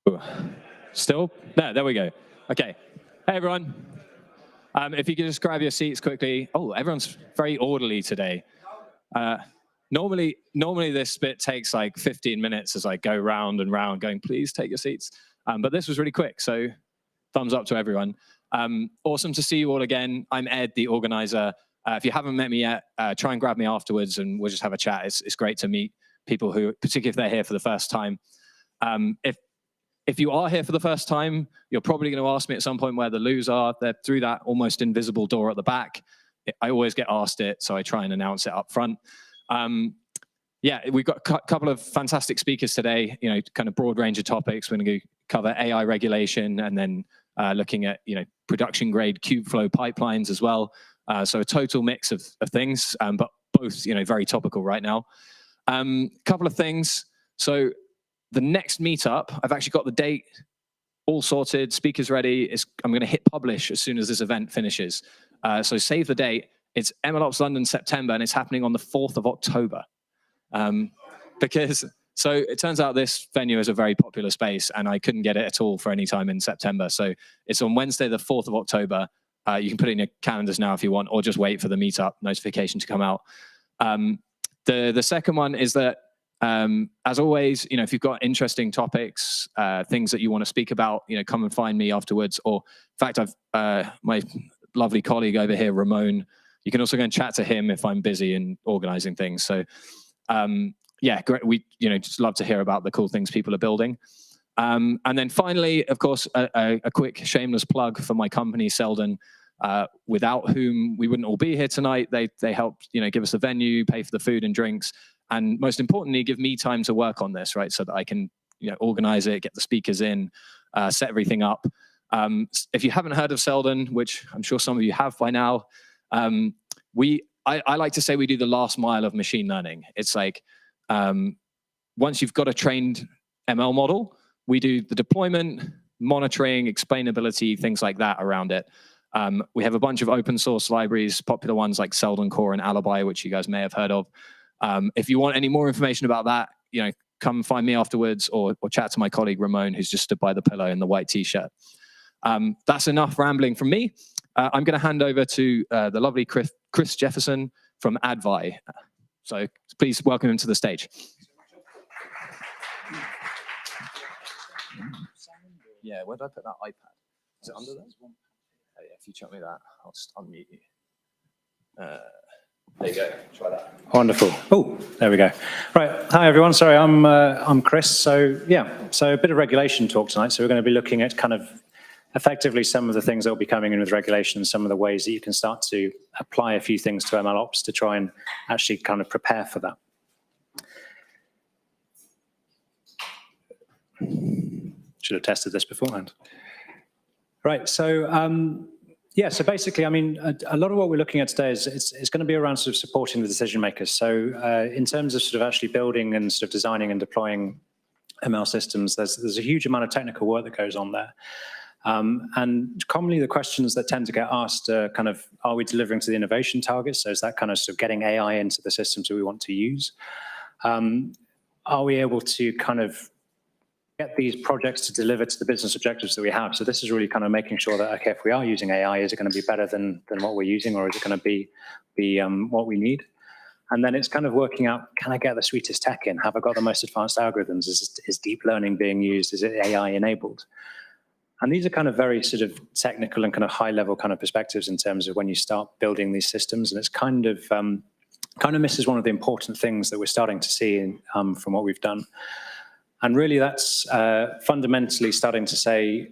Ooh. Still? There we go. Okay. Hey, everyone. If you could just grab your seats quickly. Oh, everyone's very orderly today. Normally this bit takes like 15 minutes as I go round and round going, please take your seats. But this was really quick, so thumbs up to everyone. Awesome to see you all again. I'm Ed, the organizer. If you haven't met me yet, try and grab me afterwards and we'll just have a chat. It's great to meet people who, particularly if they're here for the first time. If you are here for the first time, you're probably going to ask me at some point where the loos are. They're through that almost invisible door at the back. I always get asked it, so I try and announce it up front. Yeah, we've got a couple of fantastic speakers today, kind of broad range of topics. We're going to cover AI regulation and then looking at, production grade KubeFlow pipelines as well. So a total mix of things, but both, very topical right now. Couple of things. So the next meetup, I've actually got the date all sorted, speakers ready. I'm going to hit publish as soon as this event finishes. So save the date. It's MLOps London September, and it's happening on the 4th of October. So it turns out this venue is a very popular space, and I couldn't get it at all for any time in September. So it's on Wednesday, the 4th of October. You can put it in your calendars now if you want, or just wait for the meetup notification to come out. The second one is that, as always, if you've got interesting topics, things that you want to speak about, come and find me afterwards. Or, in fact, my lovely colleague over here, Ramon, you can also go and chat to him if I'm busy and organizing things. So, yeah, great. We, just love to hear about the cool things people are building. And then finally, of course, a quick shameless plug for my company, Selden, without whom we wouldn't all be here tonight. They helped, give us a venue, pay for the food and drinks, and most importantly, give me time to work on this, right? So that I can, organize it, get the speakers in, set everything up. If you haven't heard of Selden, which I'm sure some of you have by now, I like to say we do the last mile of machine learning. It's like, once you've got a trained ML model, we do the deployment, monitoring, explainability, things like that around it. We have a bunch of open source libraries, popular ones like Selden Core and Advai, which you guys may have heard of. If you want any more information about that, come find me afterwards or chat to my colleague Ramon, who's just stood by the pillow in the white t-shirt. That's enough rambling from me. I'm going to hand over to the lovely Chris Jefferson from Advai. So please welcome him to the stage. Yeah, where did I put that iPad? Is it under there? Oh, yeah, if you chuck me that, I'll just unmute you. There you go. Try that. Wonderful. Oh, there we go. Right. Hi, everyone. Sorry, I'm Chris. So yeah, so a bit of regulation talk tonight. So we're going to be looking at kind of effectively some of the things that will be coming in with regulation, some of the ways that you can start to apply a few things to MLOps to try and actually kind of prepare for that. Should have tested this beforehand. Right. So yeah, so basically, I mean, a lot of what we're looking at today is it's going to be around sort of supporting the decision makers. So in terms of sort of actually building and sort of designing and deploying ML systems, there's a huge amount of technical work that goes on there. And commonly the questions that tend to get asked are kind of, are we delivering to the innovation targets? So is that kind of sort of getting AI into the systems that we want to use? Are we able to kind of get these projects to deliver to the business objectives that we have? So this is really kind of making sure that, okay, if we are using AI, is it going to be better than what we're using, or is it going to be what we need? And then it's kind of working out, can I get the sweetest tech in? Have I got the most advanced algorithms? Is deep learning being used? Is it AI enabled? And these are kind of very sort of technical and kind of high level kind of perspectives in terms of when you start building these systems. And it's kind of misses one of the important things that we're starting to see from what we've done. And really that's fundamentally starting to say,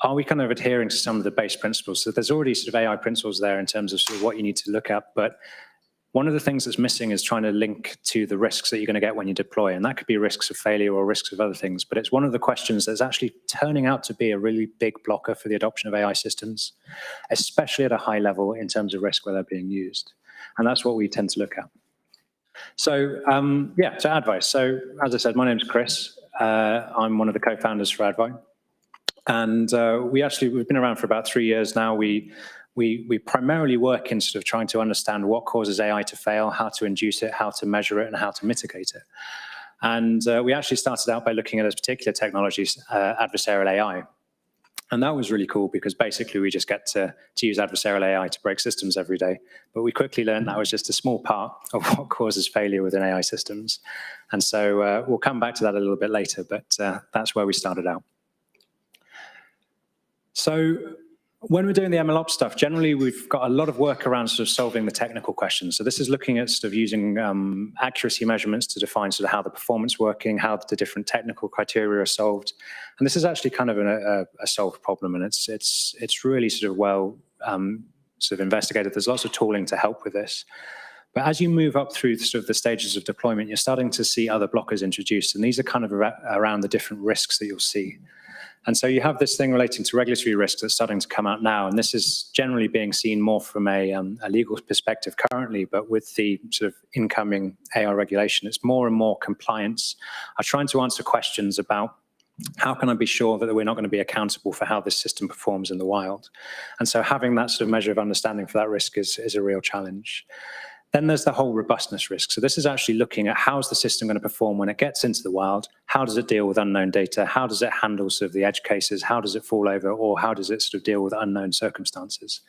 are we kind of adhering to some of the base principles? So there's already sort of AI principles there in terms of sort of what you need to look at, but one of the things that's missing is trying to link to the risks that you're going to get when you deploy. And that could be risks of failure or risks of other things. But it's one of the questions that's actually turning out to be a really big blocker for the adoption of AI systems, especially at a high level in terms of risk where they're being used. And that's what we tend to look at. So yeah, so Advai. So as I said, my name's Chris. I'm one of the co-founders for Advai. And we've been around for about 3 years now. We primarily work in sort of trying to understand what causes AI to fail, how to induce it, how to measure it, and how to mitigate it. And we actually started out by looking at this particular technology, adversarial AI. And that was really cool because basically we just get to use adversarial AI to break systems every day. But we quickly learned that was just a small part of what causes failure within AI systems. And so we'll come back to that a little bit later, but that's where we started out. So when we're doing the MLOps stuff, generally we've got a lot of work around sort of solving the technical questions. So this is looking at sort of using accuracy measurements to define sort of how the performance working, how the different technical criteria are solved. And this is actually kind of a solved problem, and it's really sort of well sort of investigated. There's lots of tooling to help with this. But as you move up through sort of the stages of deployment, you're starting to see other blockers introduced, and these are kind of around the different risks that you'll see. And so you have this thing relating to regulatory risks that's starting to come out now, and this is generally being seen more from a legal perspective currently, but with the sort of incoming AI regulation, it's more and more compliance are trying to answer questions about how can I be sure that we're not going to be accountable for how this system performs in the wild? And so having that sort of measure of understanding for that risk is a real challenge. Then there's the whole robustness risk. So this is actually looking at how's the system going to perform when it gets into the wild? How does it deal with unknown data? How does it handle sort of the edge cases? How does it fall over? Or how does it sort of deal with unknown circumstances?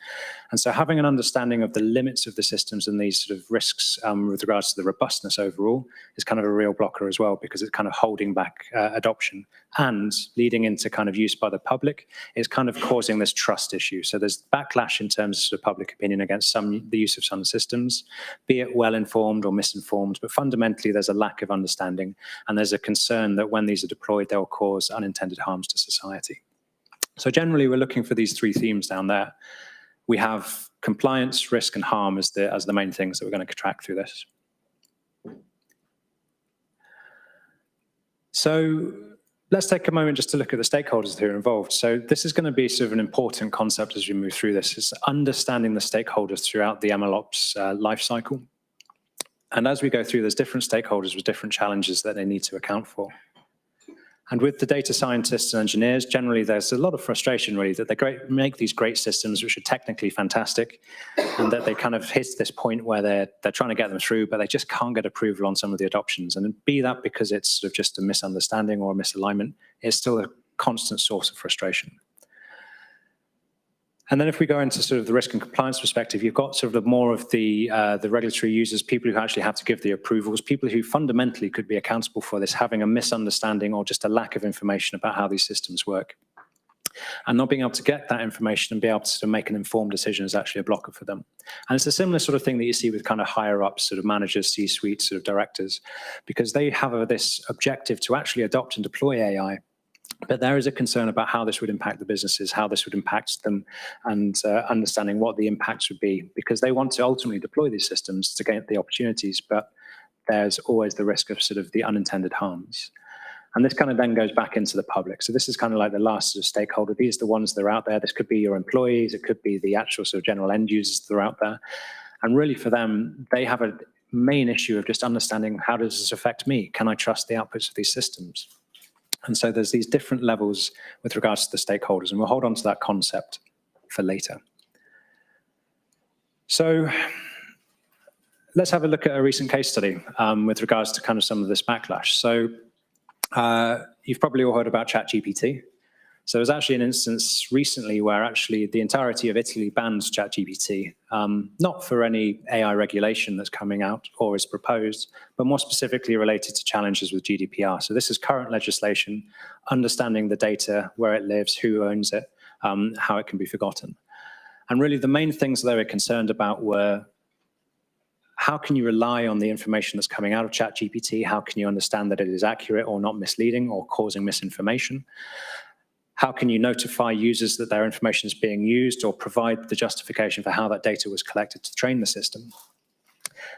And so having an understanding of the limits of the systems and these sort of risks with regards to the robustness overall is kind of a real blocker as well, because it's kind of holding back adoption and leading into kind of use by the public. It's kind of causing this trust issue. So there's backlash in terms of public opinion against the use of some systems, be it well-informed or misinformed, but fundamentally there's a lack of understanding, and there's a concern that when these are deployed, they'll cause unintended harms to society. So generally, we're looking for these three themes down there. We have compliance, risk, and harm as the main things that we're going to track through this. So let's take a moment just to look at the stakeholders that are involved. So this is going to be sort of an important concept as we move through this, is understanding the stakeholders throughout the MLOps lifecycle. And as we go through, there's different stakeholders with different challenges that they need to account for. And with the data scientists and engineers, generally there's a lot of frustration really that they make these great systems which are technically fantastic, and that they kind of hit this point where they're trying to get them through, but they just can't get approval on some of the adoptions. And be that because it's sort of just a misunderstanding or a misalignment, it's still a constant source of frustration. And then if we go into sort of the risk and compliance perspective, you've got sort of more of the regulatory users, people who actually have to give the approvals, people who fundamentally could be accountable for this, having a misunderstanding or just a lack of information about how these systems work. And not being able to get that information and be able to make an informed decision is actually a blocker for them. And it's a similar sort of thing that you see with kind of higher ups, sort of managers, C-suite, sort of directors, because they have this objective to actually adopt and deploy AI. But there is a concern about how this would impact the businesses, how this would impact them, and understanding what the impacts would be, because they want to ultimately deploy these systems to gain the opportunities, but there's always the risk of sort of the unintended harms. And this kind of then goes back into the public. So this is kind of like the last sort of stakeholder. These are the ones that are out there. This could be your employees. It could be the actual sort of general end users that are out there. And really for them, they have a main issue of just understanding, how does this affect me? Can I trust the outputs of these systems? And so there's these different levels with regards to the stakeholders, and we'll hold on to that concept for later. So let's have a look at a recent case study with regards to kind of some of this backlash. So you've probably all heard about ChatGPT. So there's actually an instance recently where actually the entirety of Italy bans ChatGPT, not for any AI regulation that's coming out or is proposed, but more specifically related to challenges with GDPR. So this is current legislation, understanding the data, where it lives, who owns it, how it can be forgotten. And really the main things they were concerned about were, how can you rely on the information that's coming out of ChatGPT? How can you understand that it is accurate or not misleading or causing misinformation? How can you notify users that their information is being used or provide the justification for how that data was collected to train the system?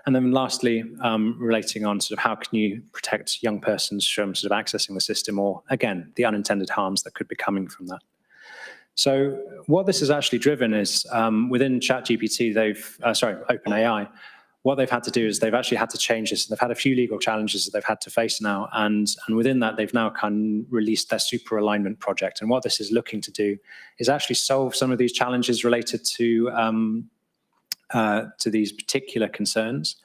And then lastly, relating on sort of how can you protect young persons from sort of accessing the system, or again, the unintended harms that could be coming from that. So what this has actually driven is within ChatGPT, OpenAI, what they've had to do is they've actually had to change this. They've had a few legal challenges that they've had to face now, and within that, they've now kind of released their super alignment project. And what this is looking to do is actually solve some of these challenges related to these particular concerns.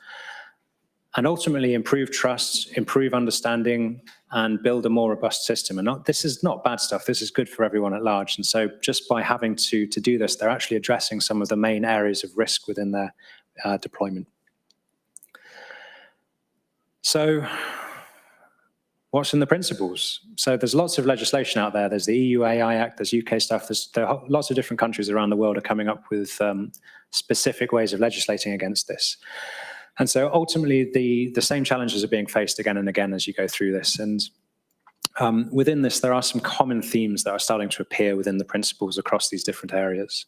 and ultimately improve trust, improve understanding, and build a more robust system. And this is not bad stuff. This is good for everyone at large. And so just by having to do this, they're actually addressing some of the main areas of risk within their deployment. So what's in the principles? So there's lots of legislation out there. There's the EU AI Act, there's UK stuff. There are lots of different countries around the world are coming up with specific ways of legislating against this. And so ultimately, the same challenges are being faced again and again as you go through this. And within this, there are some common themes that are starting to appear within the principles across these different areas.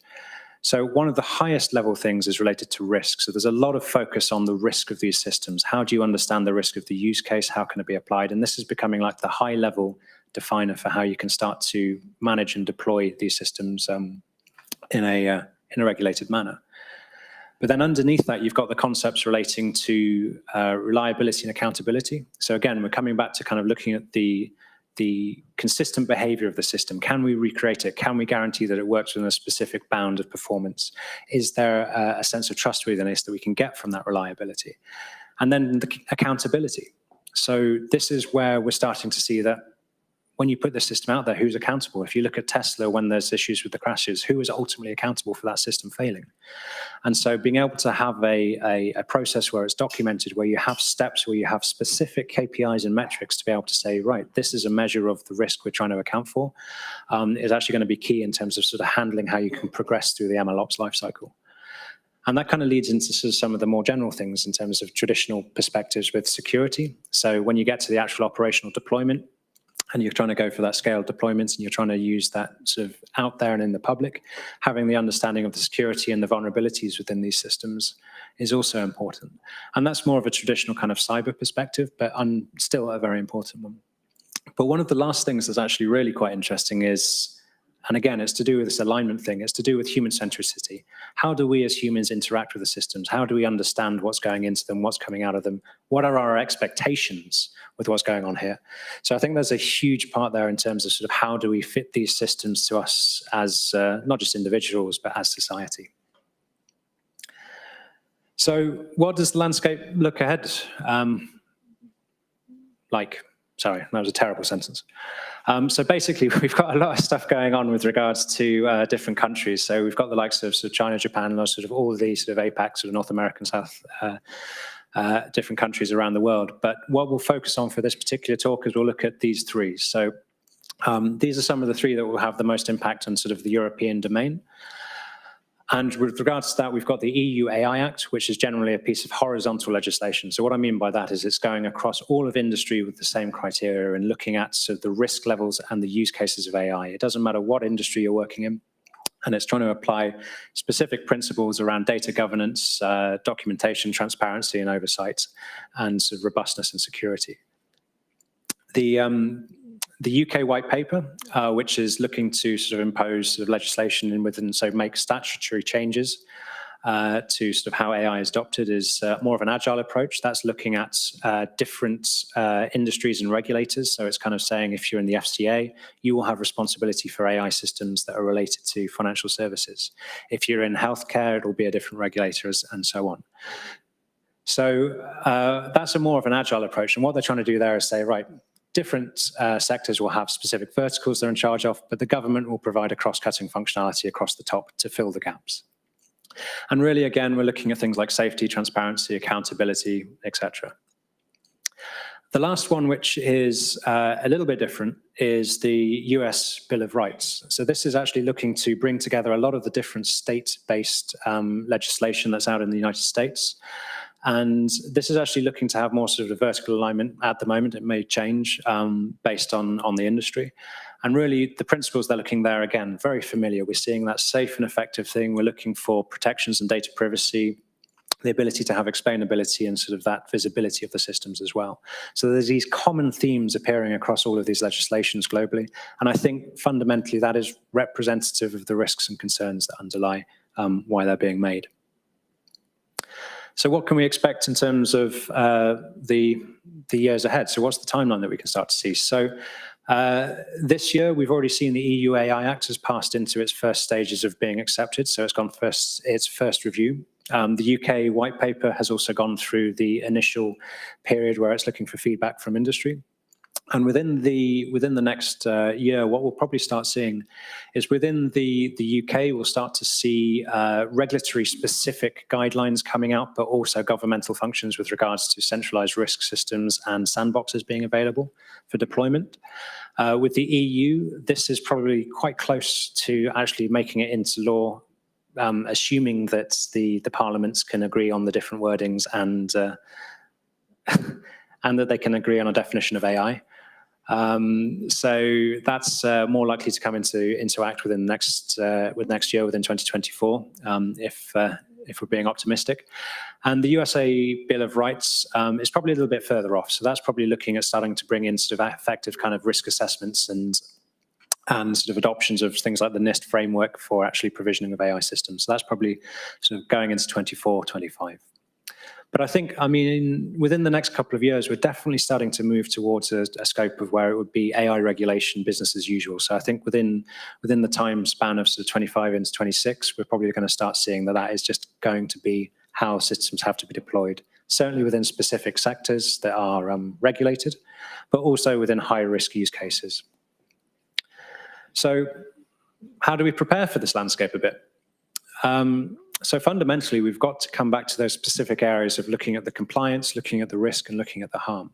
So one of the highest level things is related to risk. So there's a lot of focus on the risk of these systems. How do you understand the risk of the use case? How can it be applied? And this is becoming like the high level definer for how you can start to manage and deploy these systems in a regulated manner. But then underneath that, you've got the concepts relating to reliability and accountability. So again, we're coming back to kind of looking at the consistent behavior of the system. Can we recreate it? Can we guarantee that it works within a specific bound of performance? Is there a sense of trustworthiness that we can get from that reliability? And then the accountability. So this is where we're starting to see that when you put the system out there, who's accountable? If you look at Tesla, when there's issues with the crashes, who is ultimately accountable for that system failing? And so being able to have a process where it's documented, where you have steps, where you have specific KPIs and metrics to be able to say, right, this is a measure of the risk we're trying to account for, is actually going to be key in terms of sort of handling how you can progress through the MLOps lifecycle. And that kind of leads into sort of some of the more general things in terms of traditional perspectives with security. So when you get to the actual operational deployment, and you're trying to go for that scale deployments, and you're trying to use that sort of out there and in the public, having the understanding of the security and the vulnerabilities within these systems is also important. And that's more of a traditional kind of cyber perspective, but still a very important one. But one of the last things that's actually really quite interesting is, and again, it's to do with this alignment thing, it's to do with human centricity. How do we as humans interact with the systems? How do we understand what's going into them, what's coming out of them? What are our expectations with what's going on here? So I think there's a huge part there in terms of sort of how do we fit these systems to us as not just individuals, but as society. So what does the landscape look ahead like? Sorry, that was a terrible sentence. So basically, we've got a lot of stuff going on with regards to different countries. So we've got the likes of, sort of China, Japan, and sort of all of these sort of APAC, sort of North American, South, different countries around the world. But what we'll focus on for this particular talk is we'll look at these three. So these are some of the three that will have the most impact on sort of the European domain. And with regards to that, we've got the EU AI Act, which is generally a piece of horizontal legislation. So what I mean by that is it's going across all of industry with the same criteria and looking at sort of the risk levels and the use cases of AI. It doesn't matter what industry you're working in, and it's trying to apply specific principles around data governance, documentation, transparency, and oversight, and sort of robustness and security. The UK white paper, which is looking to sort of impose sort of legislation in within, so make statutory changes to sort of how AI is adopted, is more of an agile approach. That's looking at different industries and regulators. So it's kind of saying if you're in the FCA, you will have responsibility for AI systems that are related to financial services. If you're in healthcare, it will be a different regulator, and so on. So that's a more of an agile approach. And what they're trying to do there is say, right, different sectors will have specific verticals they're in charge of, but the government will provide a cross-cutting functionality across the top to fill the gaps. And really, again, we're looking at things like safety, transparency, accountability, etc. The last one, which is a little bit different, is the US Bill of Rights. So this is actually looking to bring together a lot of the different state-based legislation that's out in the United States. And this is actually looking to have more sort of a vertical alignment at the moment. It may change based on the industry. And really, the principles they're looking there, again, very familiar. We're seeing that safe and effective thing. We're looking for protections and data privacy, the ability to have explainability and sort of that visibility of the systems as well. So there's these common themes appearing across all of these legislations globally. And I think fundamentally that is representative of the risks and concerns that underlie why they're being made. So what can we expect in terms of the years ahead? So what's the timeline that we can start to see? So this year, we've already seen the EU AI Act has passed into its first stages of being accepted. So it's gone its first review. The UK white paper has also gone through the initial period where it's looking for feedback from industry. And within the next year, what we'll probably start seeing is within the UK, we'll start to see regulatory specific guidelines coming out, but also governmental functions with regards to centralized risk systems and sandboxes being available for deployment. With the EU, this is probably quite close to actually making it into law, assuming that the parliaments can agree on the different wordings and and that they can agree on a definition of AI. So that's more likely to come into act within next year, within 2024, if we're being optimistic. And the USA Bill of Rights is probably a little bit further off. So that's probably looking at starting to bring in sort of effective kind of risk assessments and sort of adoptions of things like the NIST framework for actually provisioning of AI systems. So that's probably sort of going into 24, 25. But I think, I mean, within the next couple of years, we're definitely starting to move towards a scope of where it would be AI regulation, business as usual. So I think within the time span of sort of 25 into 26, we're probably going to start seeing that is just going to be how systems have to be deployed, certainly within specific sectors that are regulated, but also within high-risk use cases. So how do we prepare for this landscape a bit? So fundamentally, we've got to come back to those specific areas of looking at the compliance, looking at the risk, and looking at the harm.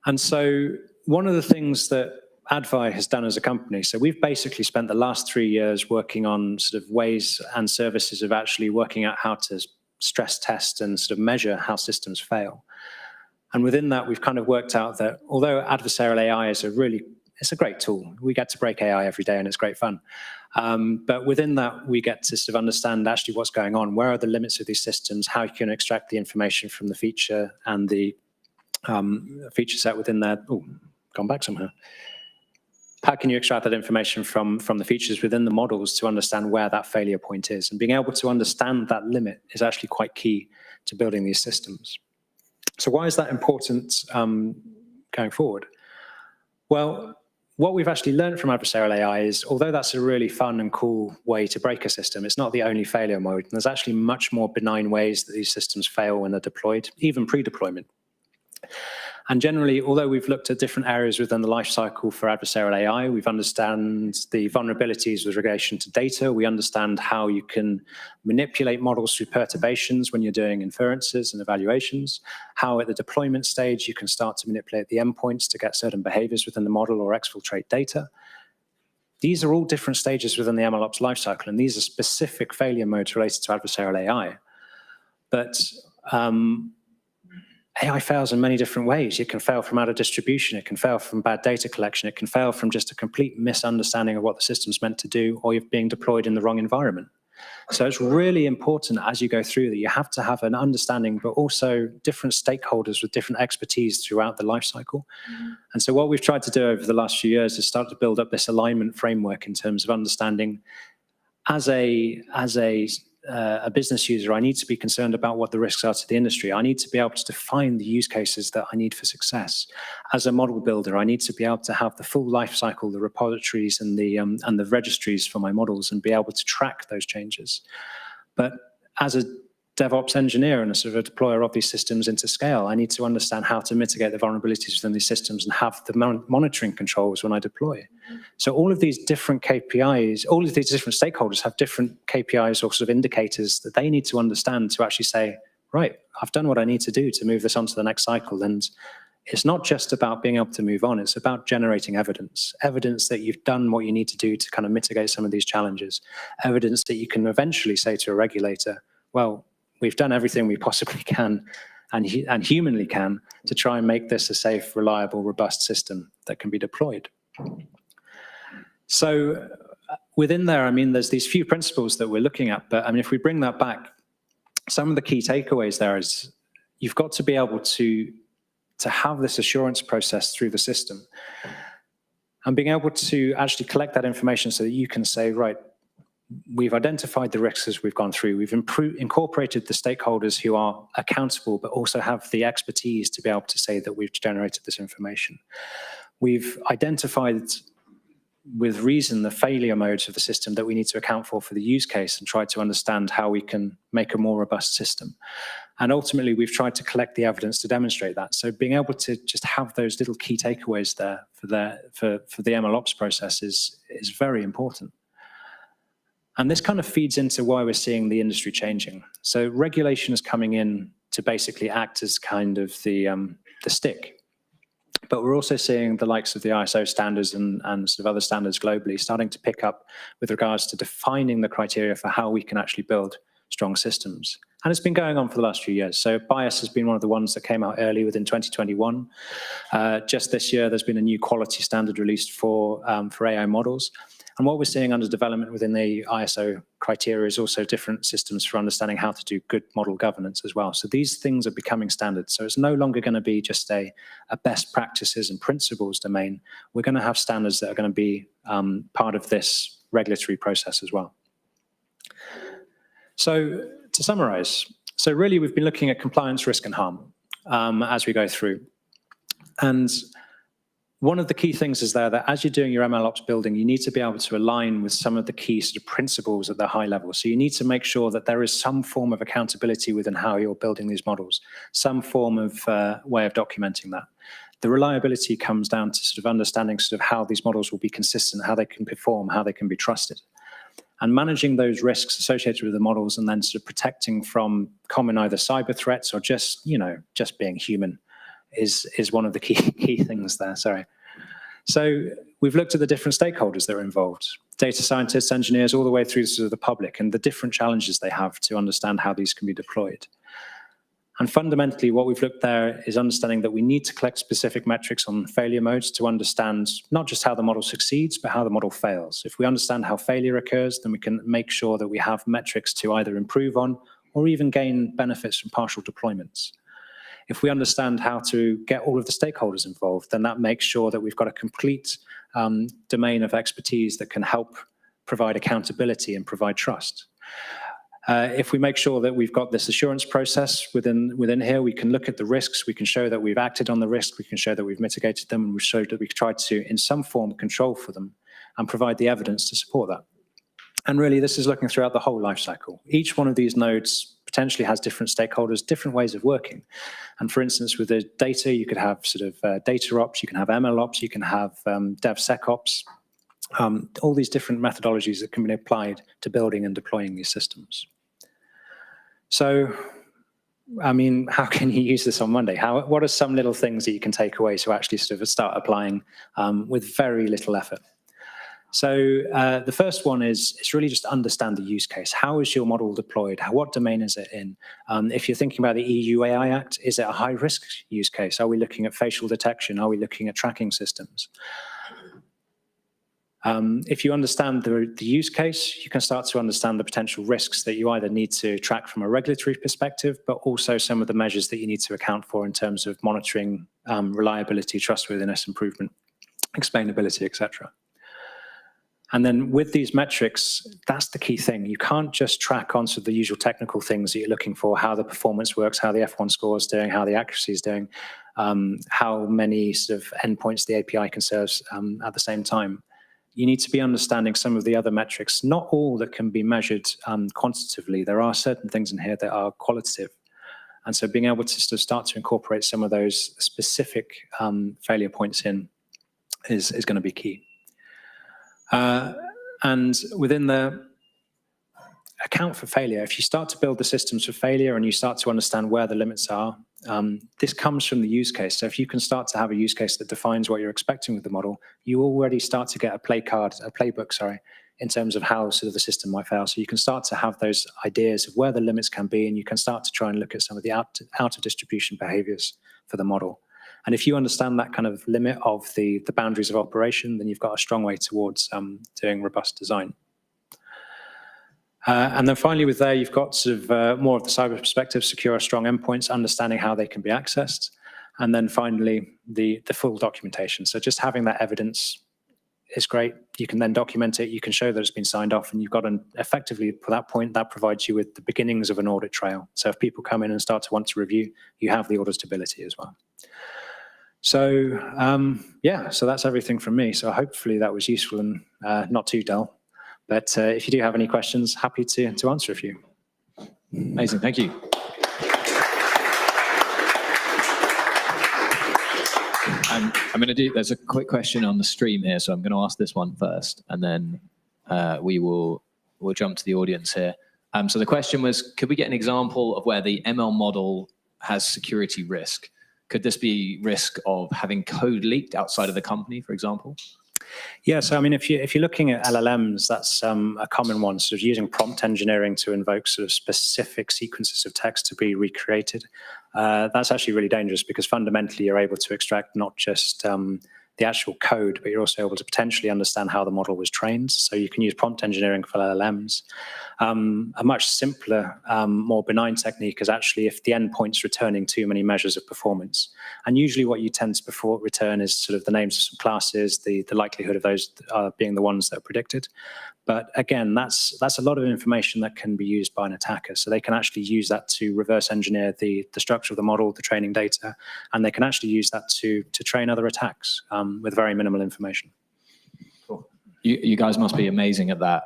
And so one of the things that Advai has done as a company, so we've basically spent the last 3 years working on sort of ways and services of actually working out how to stress test and sort of measure how systems fail. And within that, we've kind of worked out that although adversarial AI is it's a great tool. We get to break AI every day and it's great fun. But within that, we get to sort of understand actually what's going on. Where are the limits of these systems? How you can extract the information from the feature and the feature set within there. Oh, gone back somehow. How can you extract that information from the features within the models to understand where that failure point is? And being able to understand that limit is actually quite key to building these systems. So why is that important going forward? Well, what we've actually learned from adversarial AI is, although that's a really fun and cool way to break a system, it's not the only failure mode. And there's actually much more benign ways that these systems fail when they're deployed, even pre-deployment. And generally, although we've looked at different areas within the lifecycle for adversarial AI, we've understand the vulnerabilities with relation to data. We understand how you can manipulate models through perturbations when you're doing inferences and evaluations, how at the deployment stage you can start to manipulate the endpoints to get certain behaviors within the model or exfiltrate data. These are all different stages within the MLOps lifecycle, and these are specific failure modes related to adversarial AI. But AI fails in many different ways. It can fail from out of distribution. It can fail from bad data collection. It can fail from just a complete misunderstanding of what the system's meant to do, or you're being deployed in the wrong environment. So it's really important as you go through that you have to have an understanding, but also different stakeholders with different expertise throughout the life cycle. And so what we've tried to do over the last few years is start to build up this alignment framework in terms of understanding as a business user, I need to be concerned about what the risks are to the industry. I need to be able to define the use cases that I need for success. As a model builder, I need to be able to have the full life cycle, the repositories and the registries for my models and be able to track those changes. But as a DevOps engineer and a sort of a deployer of these systems into scale, I need to understand how to mitigate the vulnerabilities within these systems and have the monitoring controls when I deploy. So all of these different KPIs, all of these different stakeholders have different KPIs or sort of indicators that they need to understand to actually say, right, I've done what I need to do to move this on to the next cycle. And it's not just about being able to move on, it's about generating evidence that you've done what you need to do to kind of mitigate some of these challenges, evidence that you can eventually say to a regulator, well, we've done everything we possibly can and humanly can to try and make this a safe, reliable, robust system that can be deployed. So within there, I mean, there's these few principles that we're looking at, but I mean, if we bring that back, some of the key takeaways there is you've got to be able to have this assurance process through the system and being able to actually collect that information so that you can say, right, we've identified the risks as we've gone through. We've incorporated the stakeholders who are accountable, but also have the expertise to be able to say that we've generated this information. We've identified with reason, the failure modes of the system that we need to account for the use case and try to understand how we can make a more robust system. And ultimately, we've tried to collect the evidence to demonstrate that. So being able to just have those little key takeaways there for the MLOps process is very important. And this kind of feeds into why we're seeing the industry changing. So regulation is coming in to basically act as kind of the stick. But we're also seeing the likes of the ISO standards and sort of other standards globally starting to pick up with regards to defining the criteria for how we can actually build strong systems. And it's been going on for the last few years. So BIAS has been one of the ones that came out early within 2021. Just this year, there's been a new quality standard released for AI models. And what we're seeing under development within the ISO criteria is also different systems for understanding how to do good model governance as well. So these things are becoming standards. So it's no longer going to be just a best practices and principles domain. We're going to have standards that are going to be part of this regulatory process as well. So to summarize, so really we've been looking at compliance, risk, and harm as we go through. And one of the key things is there that as you're doing your MLOps building, you need to be able to align with some of the key sort of principles at the high level. So you need to make sure that there is some form of accountability within how you're building these models, some form of way of documenting that. The reliability comes down to sort of understanding sort of how these models will be consistent, how they can perform, how they can be trusted. And managing those risks associated with the models and then sort of protecting from common either cyber threats or just being human is one of the key things there, sorry. So we've looked at the different stakeholders that are involved, data scientists, engineers, all the way through to the public and the different challenges they have to understand how these can be deployed. And fundamentally, what we've looked there is understanding that we need to collect specific metrics on failure modes to understand not just how the model succeeds, but how the model fails. If we understand how failure occurs, then we can make sure that we have metrics to either improve on or even gain benefits from partial deployments. If we understand how to get all of the stakeholders involved, then that makes sure that we've got a complete domain of expertise that can help provide accountability and provide trust. If we make sure that we've got this assurance process within here, we can look at the risks, we can show that we've acted on the risks, we can show that we've mitigated them, and we show that we've tried to, in some form, control for them and provide the evidence to support that. And really, this is looking throughout the whole lifecycle. Each one of these nodes potentially has different stakeholders, different ways of working. And for instance, with the data, you could have sort of data ops, you can have MLOps, you can have DevSecOps, all these different methodologies that can be applied to building and deploying these systems. So, I mean, how can you use this on Monday? What are some little things that you can take away to actually sort of start applying with very little effort? So the first one is it's really just understand the use case. How is your model deployed? What domain is it in? If you're thinking about the EU AI Act, is it a high-risk use case? Are we looking at facial detection? Are we looking at tracking systems? If you understand the use case, you can start to understand the potential risks that you either need to track from a regulatory perspective, but also some of the measures that you need to account for in terms of monitoring reliability, trustworthiness, improvement, explainability, etc. And then with these metrics, that's the key thing. You can't just track on sort of the usual technical things that you're looking for, how the performance works, how the F1 score is doing, how the accuracy is doing, how many sort of endpoints the API can serve at the same time. You need to be understanding some of the other metrics, not all that can be measured quantitatively. There are certain things in here that are qualitative. And so being able to sort of start to incorporate some of those specific failure points in is going to be key. And within the account for failure, if you start to build the systems for failure and you start to understand where the limits are, this comes from the use case. So if you can start to have a use case that defines what you're expecting with the model, you already start to get a playbook, in terms of how sort of the system might fail. So you can start to have those ideas of where the limits can be, and you can start to try and look at some of the out of distribution behaviors for the model. And if you understand that kind of limit of the boundaries of operation, then you've got a strong way towards doing robust design. And then finally with there, you've got sort of more of the cyber perspective, secure strong endpoints, understanding how they can be accessed. And then finally, the full documentation. So just having that evidence is great. You can then document it. You can show that it's been signed off, and you've got effectively, at that point, that provides you with the beginnings of an audit trail. So if people come in and start to want to review, you have the auditability as well. So yeah, so that's everything from me. So hopefully that was useful and not too dull. But if you do have any questions, happy to answer a few. Amazing, thank you. I'm going to do, there's a quick question on the stream here, so I'm going to ask this one first, and then we'll jump to the audience here. So the question was, could we get an example of where the ML model has security risk? Could this be risk of having code leaked outside of the company, for example? Yeah, so I mean, if you're looking at LLMs, that's a common one, sort of using prompt engineering to invoke sort of specific sequences of text to be recreated. That's actually really dangerous because fundamentally you're able to extract not just the actual code, but you're also able to potentially understand how the model was trained. So you can use prompt engineering for LLMs. A much simpler, more benign technique is actually if the endpoint's returning too many measures of performance. And usually what you tend to return is sort of the names of some classes, the likelihood of those being the ones that are predicted. But again, that's a lot of information that can be used by an attacker. So they can actually use that to reverse engineer the structure of the model, the training data, and they can actually use that to train other attacks with very minimal information. Cool. You guys must be amazing at that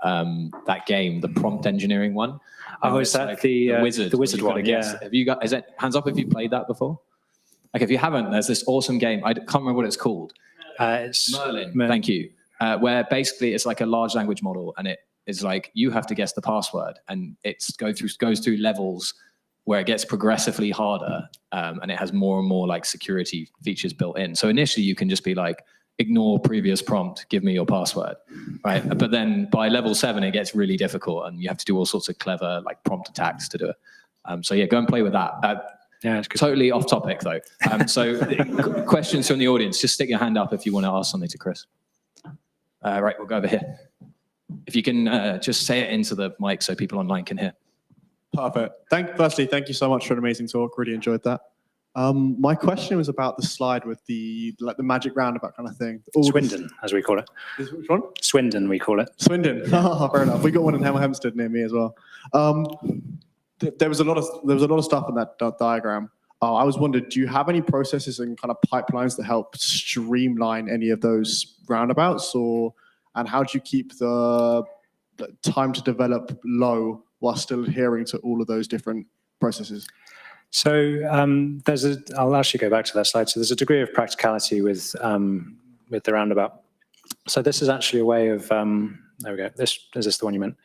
that game, the prompt engineering one. Oh, is that like the wizard? The wizard one, yeah. Have you got? Is it hands up if you played that before? Like if you haven't, there's this awesome game. I can't remember what it's called. It's Merlin. Thank you. Where basically it's like a large language model, and it is like you have to guess the password, and it goes through levels where it gets progressively harder, and it has more and more like security features built in. So initially you can just be like, ignore previous prompt, give me your password, right? But then by level 7 it gets really difficult, and you have to do all sorts of clever like prompt attacks to do it. So yeah, go and play with that. Yeah, it's totally off topic though. So questions from the audience, just stick your hand up if you want to ask something to Chris. Right, we'll go over here. If you can just say it into the mic so people online can hear. Perfect. Firstly, thank you so much for an amazing talk. Really enjoyed that. My question was about the slide with the magic roundabout kind of thing. Swindon, as we call it. Which one? Swindon, we call it. Swindon. Oh, fair enough. We got one in Hempstead near me as well. There was a lot of stuff in that diagram. I was wondering, do you have any processes and kind of pipelines to help streamline any of those roundabouts, and how do you keep the time to develop low while still adhering to all of those different processes? So I'll actually go back to that slide. So there's a degree of practicality with the roundabout. So this is actually a way of, there we go. Is this the one you meant?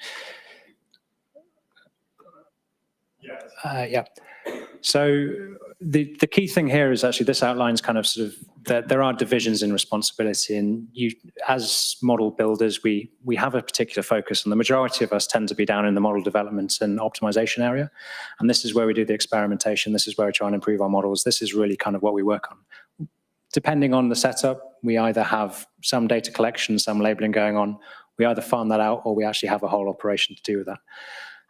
Yes. Yeah. So the key thing here is actually this outlines kind of sort of that there are divisions in responsibility, and you, as model builders, we have a particular focus, and the majority of us tend to be down in the model development and optimization area, and this is where we do the experimentation. This is where we try and improve our models. This is really kind of what we work on. Depending on the setup, we either have some data collection, some labeling going on. We either farm that out, or we actually have a whole operation to do with that.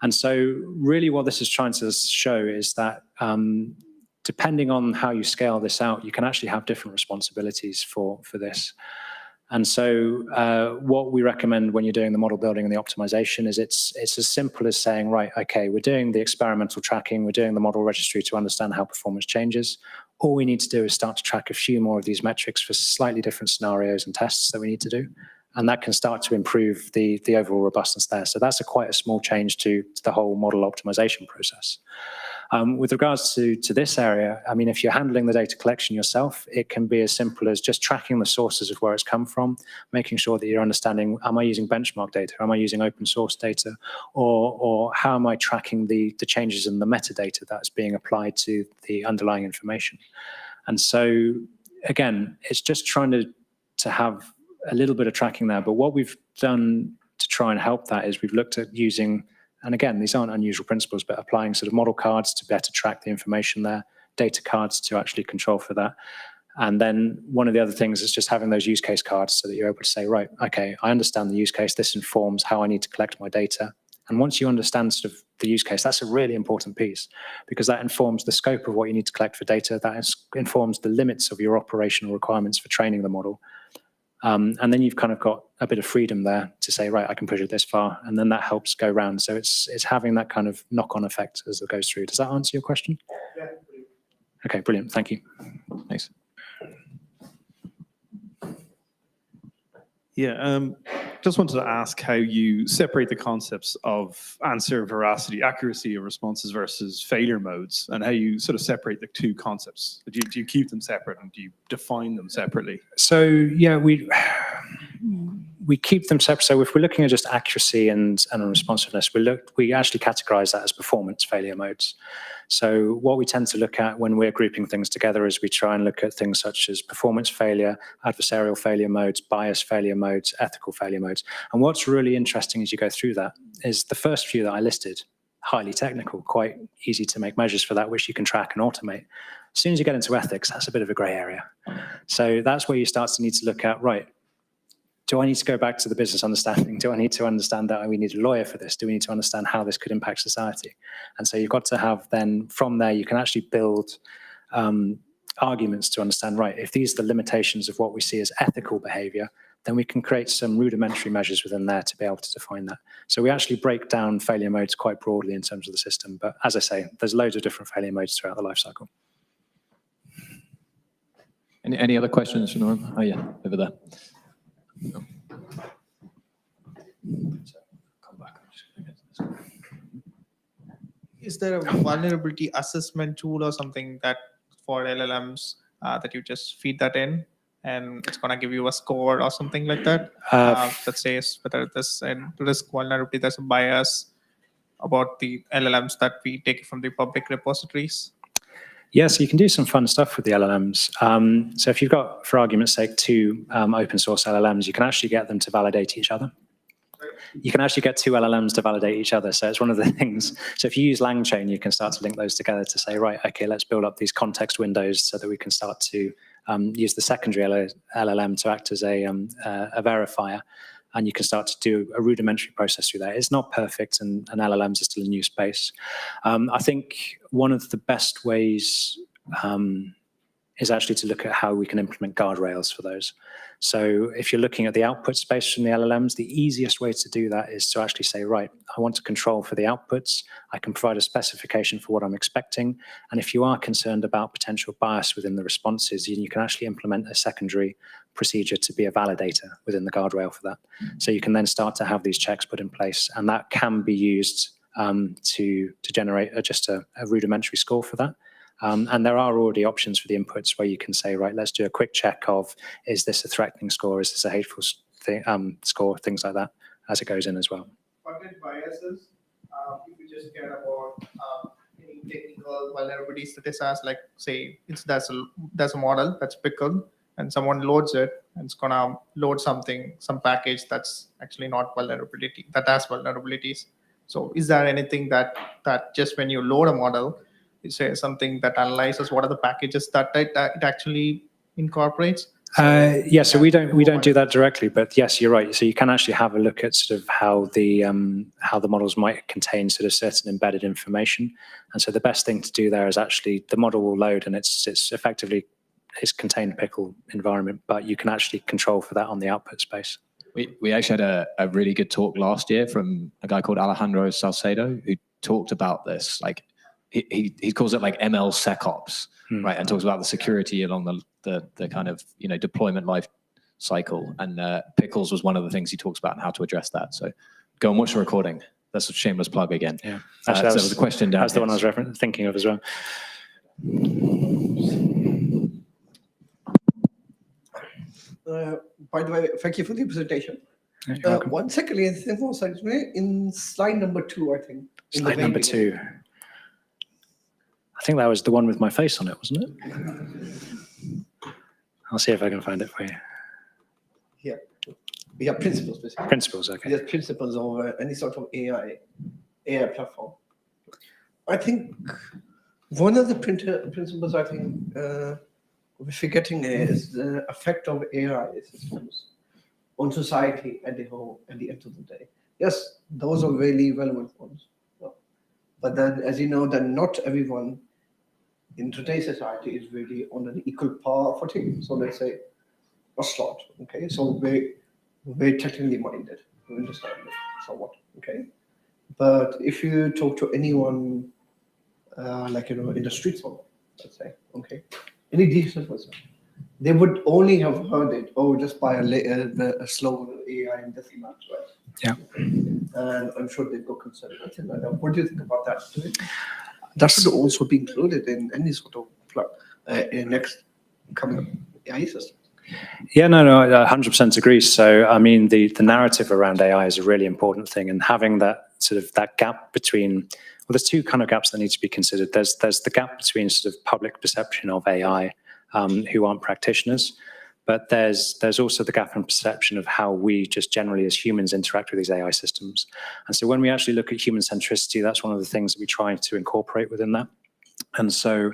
And so really what this is trying to show is that depending on how you scale this out, you can actually have different responsibilities for this. And so what we recommend when you're doing the model building and the optimization is it's as simple as saying, right, okay, we're doing the experimental tracking, we're doing the model registry to understand how performance changes. All we need to do is start to track a few more of these metrics for slightly different scenarios and tests that we need to do. And that can start to improve the overall robustness there. So that's quite a small change to the whole model optimization process. With regards to this area, I mean, if you're handling the data collection yourself, it can be as simple as just tracking the sources of where it's come from, making sure that you're understanding, am I using benchmark data? Am I using open source data? Or how am I tracking the changes in the metadata that's being applied to the underlying information? And so, again, it's just trying to have a little bit of tracking there. But what we've done to try and help that is we've looked at using, and again, these aren't unusual principles, but applying sort of model cards to better track the information there, data cards to actually control for that. And then one of the other things is just having those use case cards so that you're able to say, right, okay, I understand the use case. This informs how I need to collect my data. And once you understand sort of the use case, that's a really important piece because that informs the scope of what you need to collect for data. That informs the limits of your operational requirements for training the model. And then you've kind of got a bit of freedom there to say, right, I can push it this far. And then that helps go round. So it's having that kind of knock-on effect as it goes through. Does that answer your question? Yeah. Okay, brilliant. Thank you. Thanks. Yeah, just wanted to ask how you separate the concepts of answer veracity, accuracy of responses versus failure modes, and how you sort of separate the two concepts. Do you keep them separate, and do you define them separately? So yeah, we keep them separate. So if we're looking at just accuracy and responsiveness, we actually categorize that as performance failure modes. So what we tend to look at when we're grouping things together is we try and look at things such as performance failure, adversarial failure modes, bias failure modes, ethical failure modes. And what's really interesting as you go through that is the first few that I listed, highly technical, quite easy to make measures for that, which you can track and automate. As soon as you get into ethics, that's a bit of a gray area. So that's where you start to need to look at, right, do I need to go back to the business understanding? Do I need to understand that we need a lawyer for this? Do we need to understand how this could impact society? And so you've got to have then, from there, you can actually build arguments to understand, right, if these are the limitations of what we see as ethical behavior, then we can create some rudimentary measures within there to be able to define that. So we actually break down failure modes quite broadly in terms of the system. But as I say, there's loads of different failure modes throughout the lifecycle. Any other questions from Norm? Oh yeah, over there. No. Come back. Is there a vulnerability assessment tool or something that for LLMs that you just feed that in and it's going to give you a score or something like that that says whether this risk vulnerability, there's a bias about the LLMs that we take from the public repositories? Yeah, so you can do some fun stuff with the LLMs. So if you've got, for argument's sake, two open source LLMs, you can actually get them to validate each other. You can actually get two LLMs to validate each other. So it's one of the things. So if you use LangChain, you can start to link those together to say, right, okay, let's build up these context windows so that we can start to use the secondary LLM to act as a verifier. And you can start to do a rudimentary process through that. It's not perfect, and LLMs are still a new space. I think one of the best ways is actually to look at how we can implement guardrails for those. So if you're looking at the output space from the LLMs, the easiest way to do that is to actually say, right, I want to control for the outputs. I can provide a specification for what I'm expecting. And if you are concerned about potential bias within the responses, you can actually implement a secondary procedure to be a validator within the guardrail for that. So you can then start to have these checks put in place, and that can be used to generate just a rudimentary score for that. And there are already options for the inputs where you can say, right, let's do a quick check of, is this a threatening score? Is this a hateful score? Things like that as it goes in as well. Content biases, if you just care about any technical vulnerabilities that this has, like say, there's a model that's pickled and someone loads it and it's gonna load some package that's actually not vulnerability, that has vulnerabilities. So is there anything that just when you load a model, is there something that analyzes what are the packages that it actually incorporates? Yeah, so we don't do that directly, but yes, you're right. So you can actually have a look at sort of how the models might contain sort of certain embedded information. And so the best thing to do there is actually the model will load and it's effectively its contained pickle environment, but you can actually control for that on the output space. We actually had a really good talk last year from a guy called Alejandro Salcedo who talked about this. Like he calls it like MLSecOps, right? And talks about the security along the kind of deployment life cycle. And pickles was one of the things he talks about and how to address that. So go and watch the recording. That's a shameless plug again. Yeah, actually, that was a question down. That's the one I was thinking of as well. By the way, thank you for the presentation. One second, in slide number 2, I think. Slide number 2. I think that was the one with my face on it, wasn't it? I'll see if I can find it for you. Yeah, we have principles, basically. Principles, okay. Yes, principles of any sort of AI platform. I think one of the principles I think we're forgetting is the effect of AI systems on society at the end of the day. Yes, those are really relevant ones. But then, as you know, then not everyone in today's society is really on an equal par footing. So let's say a slot, okay? So we're technically minded, we understand it somewhat, okay? But if you talk to anyone, in the streets, let's say, okay, any decent person, they would only have heard it, oh, just buy a slow AI and this and that, right? Yeah. And I'm sure they'd go consider nothing like that. What do you think about that? Do you think that should also be included in any sort of in next coming AI system? Yeah, no, I 100% agree. So, I mean, the narrative around AI is a really important thing, and having that sort of that gap between, well, there's two kind of gaps that need to be considered. There's the gap between sort of public perception of AI, who aren't practitioners, but there's also the gap in perception of how we just generally as humans interact with these AI systems. And so when we actually look at human centricity, that's one of the things that we try to incorporate within that. And so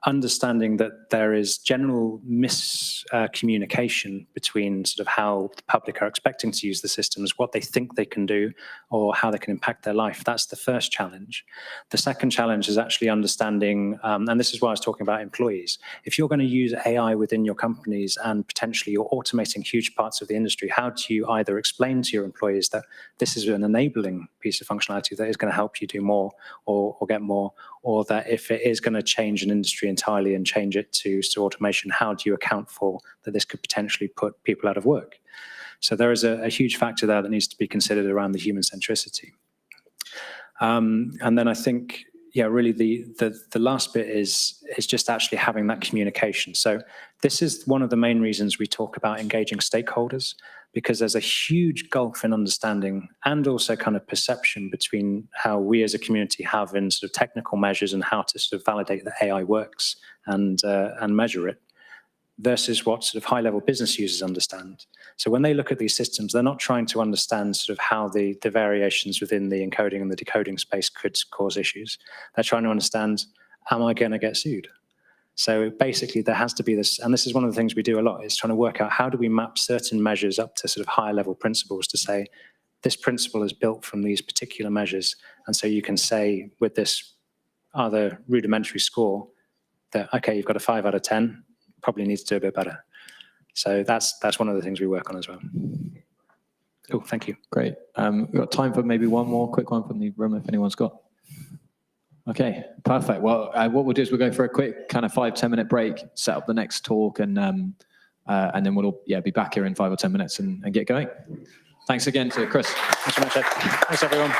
understanding that there is general miscommunication between sort of how the public are expecting to use the systems, what they think they can do, or how they can impact their life. That's the first challenge. The second challenge is actually understanding, and this is why I was talking about employees. If you're going to use AI within your companies and potentially you're automating huge parts of the industry, how do you either explain to your employees that this is an enabling piece of functionality that is going to help you do more or get more, or that if it is going to change an industry entirely and change it to automation, how do you account for that this could potentially put people out of work? So there is a huge factor there that needs to be considered around the human centricity. And then I think, yeah, really the last bit is just actually having that communication. So this is one of the main reasons we talk about engaging stakeholders, because there's a huge gulf in understanding and also kind of perception between how we as a community have in sort of technical measures and how to sort of validate that AI works and measure it, versus what sort of high-level business users understand. So when they look at these systems, they're not trying to understand sort of how the variations within the encoding and the decoding space could cause issues. They're trying to understand, am I going to get sued? So basically there has to be this, and this is one of the things we do a lot, is trying to work out how do we map certain measures up to sort of higher level principles to say, this principle is built from these particular measures. And so you can say with this other rudimentary score that, okay, you've got a 5 out of 10, probably needs to do a bit better. So that's one of the things we work on as well. Cool, thank you. Great. We've got time for maybe one more quick one from the room if anyone's got. Okay, perfect. Well, what we'll do is we'll go for a quick kind of 5-10 minute break, set up the next talk, and then we'll all, be back here in 5 or 10 minutes and get going. Thanks again to Chris. Thanks so much, Ed. Thanks, everyone.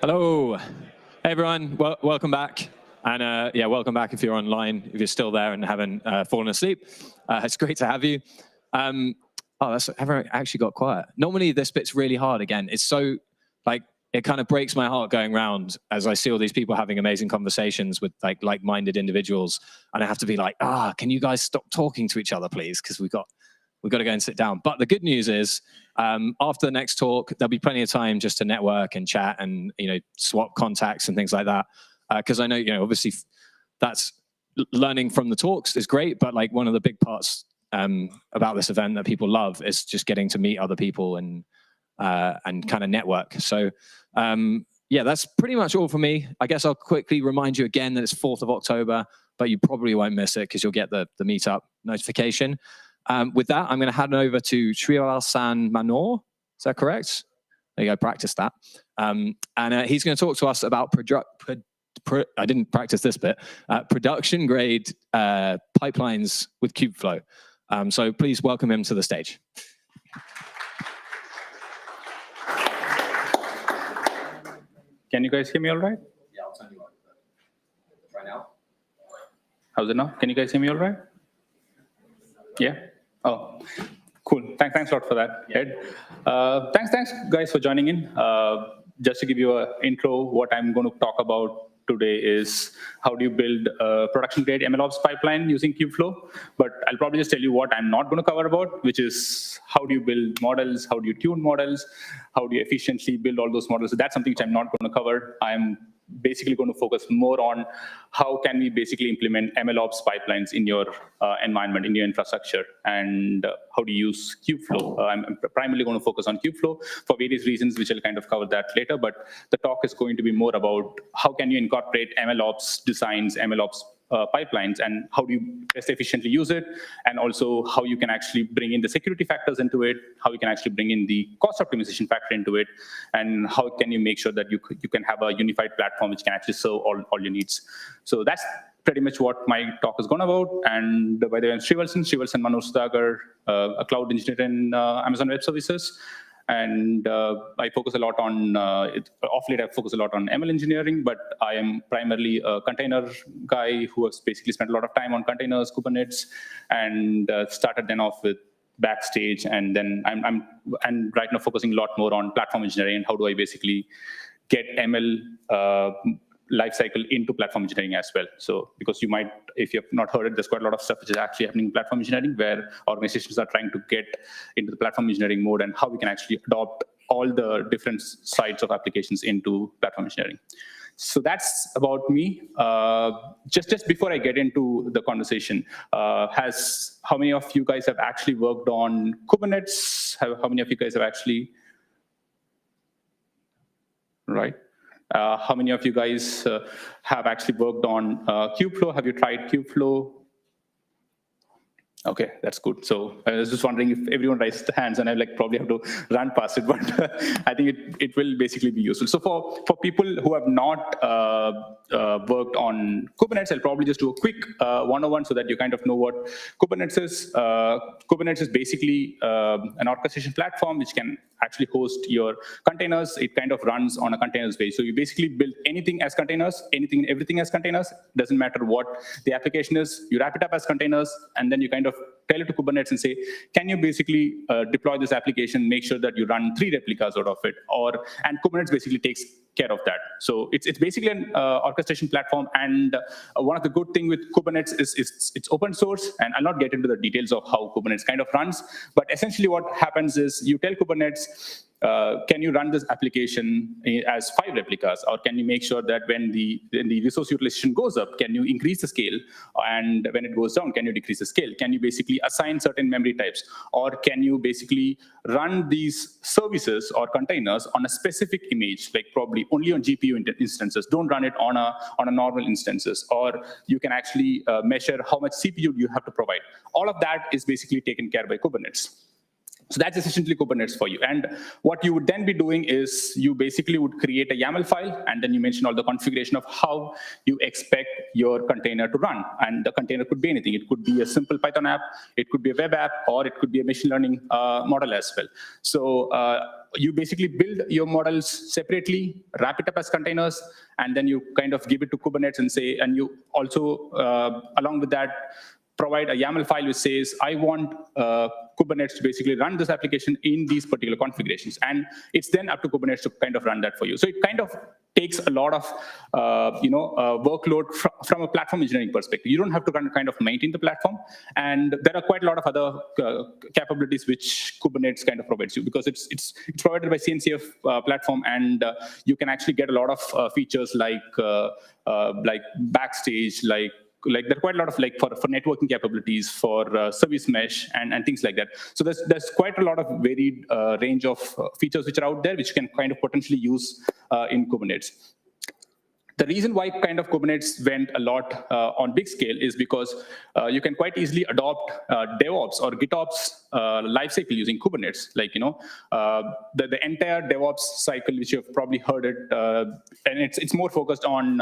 Hello. Hey, everyone. Welcome back. And yeah, welcome back if you're online, if you're still there and haven't fallen asleep. It's great to have you. Oh, everyone actually got quiet. Normally, this bit's really hard again. It's so, like, it kind of breaks my heart going round as I see all these people having amazing conversations with like-minded individuals. And I have to be like, can you guys stop talking to each other, please? Because we've got to go and sit down. But the good news is, after the next talk, there'll be plenty of time just to network and chat and swap contacts and things like that. Because I know obviously that's learning from the talks is great, but like one of the big parts about this event that people love is just getting to meet other people and kind of network. So yeah, that's pretty much all for me. I guess I'll quickly remind you again that it's 4th of October, but you probably won't miss it because you'll get the meetup notification. With that, I'm going to hand over to Srivalsan Manor. Is that correct? There you go, practice that. And he's going to talk to us about I didn't practice this bit. Production grade pipelines with KubeFlow. So please welcome him to the stage. Can you guys hear me all right? Yeah, I'll turn you on right now. How's it now? Can you guys hear me all right? Yeah? Oh, cool. Thanks a lot for that, Ed. Thanks guys for joining in. Just to give you an intro, what I'm going to talk about today is how do you build a production-grade MLOps pipeline using KubeFlow. But I'll probably just tell you what I'm not going to cover about, which is how do you build models, how do you tune models, how do you efficiently build all those models. So that's something which I'm not going to cover. I'm basically going to focus more on how can we basically implement MLOps pipelines in your environment, in your infrastructure, and how do you use KubeFlow. I'm primarily going to focus on KubeFlow for various reasons, which I'll kind of cover that later, but the talk is going to be more about how can you incorporate MLOps designs, MLOps pipelines, and how do you best efficiently use it, and also how you can actually bring in the security factors into it, how you can actually bring in the cost optimization factor into it, and how can you make sure that you can have a unified platform which can actually serve all your needs. So that's pretty much what my talk is going about. And by the way, I'm Srivalsan Manor Sudagar, a cloud engineer in Amazon Web Services. And I focus a lot on, off late I focus a lot on ML engineering, but I am primarily a container guy who has basically spent a lot of time on containers, Kubernetes, and started then off with Backstage. And then I'm right now focusing a lot more on platform engineering and how do I basically get ML lifecycle into platform engineering as well. So because you might, if you have not heard it, there's quite a lot of stuff which is actually happening in platform engineering where organizations are trying to get into the platform engineering mode and how we can actually adopt all the different sides of applications into platform engineering. So that's about me. Just before I get into the conversation, how many of you guys have actually worked on Kubernetes? How many of you guys have actually, right? How many of you guys have actually worked on KubeFlow? Have you tried KubeFlow? Okay, that's good. So I was just wondering if everyone raises their hands, and I probably have to run past it, but I think it will basically be useful. So for people who have not worked on Kubernetes, I'll probably just do a quick 101 so that you kind of know what Kubernetes is. Kubernetes is basically an orchestration platform which can actually host your containers. It kind of runs on a containers base. So you basically build anything as containers, everything as containers. Doesn't matter what the application is. You wrap it up as containers, and then you kind of tell it to Kubernetes and say, can you basically deploy this application, make sure that you run 3 replicas out of it, and Kubernetes basically takes care of that. So it's basically an orchestration platform, and one of the good things with Kubernetes is it's open source, and I'll not get into the details of how Kubernetes kind of runs, but essentially what happens is you tell Kubernetes, can you run this application as 5 replicas, or can you make sure that when the resource utilization goes up, can you increase the scale, and when it goes down, can you decrease the scale? Can you basically assign certain memory types, or can you basically run these services or containers on a specific image, like probably only on GPU instances? Don't run it on a normal instances, or you can actually measure how much CPU you have to provide. All of that is basically taken care by Kubernetes. So that's essentially Kubernetes for you. And what you would then be doing is you basically would create a YAML file, and then you mention all the configuration of how you expect your container to run. And the container could be anything. It could be a simple Python app, it could be a web app, or it could be a machine learning model as well. So you basically build your models separately, wrap it up as containers, and then you kind of give it to Kubernetes and say, and you also, along with that, provide a YAML file which says, I want Kubernetes to basically run this application in these particular configurations. And it's then up to Kubernetes to kind of run that for you. So it kind of takes a lot of workload from a platform engineering perspective. You don't have to kind of maintain the platform. And there are quite a lot of other capabilities which Kubernetes kind of provides you, because it's provided by CNCF platform, and you can actually get a lot of features like backstage, like there are quite a lot of for networking capabilities, for service mesh and things like that. So there's quite a lot of varied range of features which are out there which you can kind of potentially use in Kubernetes. The reason why kind of Kubernetes went a lot on big scale is because you can quite easily adopt DevOps or GitOps lifecycle using Kubernetes. Like, the entire DevOps cycle, which you've probably heard it, and it's more focused on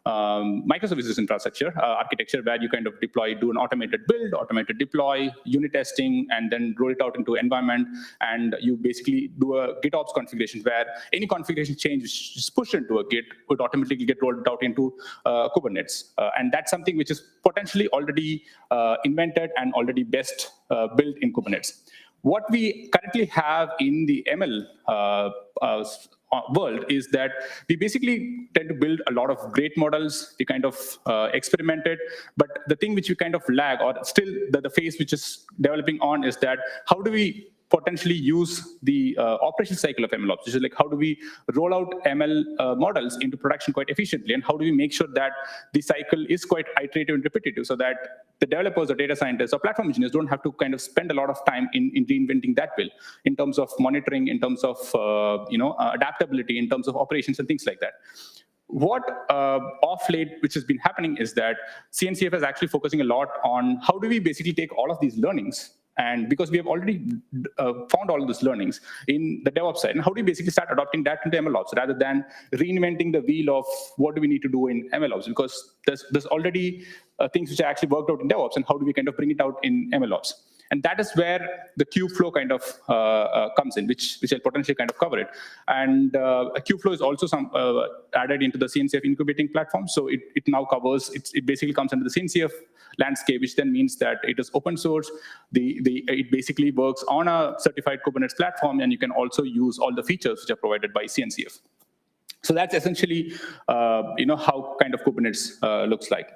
microservices infrastructure architecture, where you kind of do an automated build, automated deploy, unit testing, and then roll it out into environment. And you basically do a GitOps configuration where any configuration change which is pushed into a Git would automatically get rolled out into Kubernetes. And that's something which is potentially already invented and already best built in Kubernetes. What we currently have in the ML world is that we basically tend to build a lot of great models. We kind of experiment it, but the thing which we kind of lag, or still the phase which is developing on, is that how do we potentially use the operation cycle of MLOps, which is like, how do we roll out ML models into production quite efficiently, and how do we make sure that the cycle is quite iterative and repetitive, so that the developers or data scientists or platform engineers don't have to kind of spend a lot of time in reinventing that wheel in terms of monitoring, in terms of adaptability, in terms of operations and things like that. What off late, which has been happening, is that CNCF is actually focusing a lot on how do we basically take all of these learnings, and because we have already found all of these learnings in the DevOps side, and how do we basically start adopting that into MLOps rather than reinventing the wheel of what do we need to do in MLOps, because there's already things which are actually worked out in DevOps, and how do we kind of bring it out in MLOps. And that is where the KubeFlow kind of comes in, which I'll potentially kind of cover it. And KubeFlow is also added into the CNCF incubating platform. So it now covers, it basically comes under the CNCF landscape, which then means that it is open source. It basically works on a certified Kubernetes platform, and you can also use all the features which are provided by CNCF. So that's essentially how kind of Kubernetes looks like.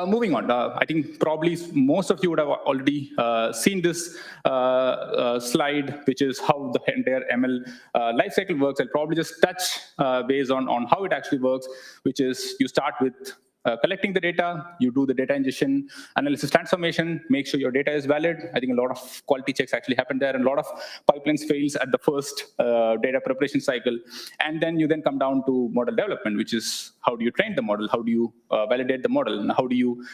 Moving on, I think probably most of you would have already seen this slide, which is how the entire ML lifecycle works. I'll probably just touch based on how it actually works, which is you start with collecting the data, you do the data ingestion, analysis, transformation, make sure your data is valid. I think a lot of quality checks actually happen there, and a lot of pipelines fails at the first data preparation cycle. And then you then come down to model development, which is how do you train the model, how do you validate the model, and how do you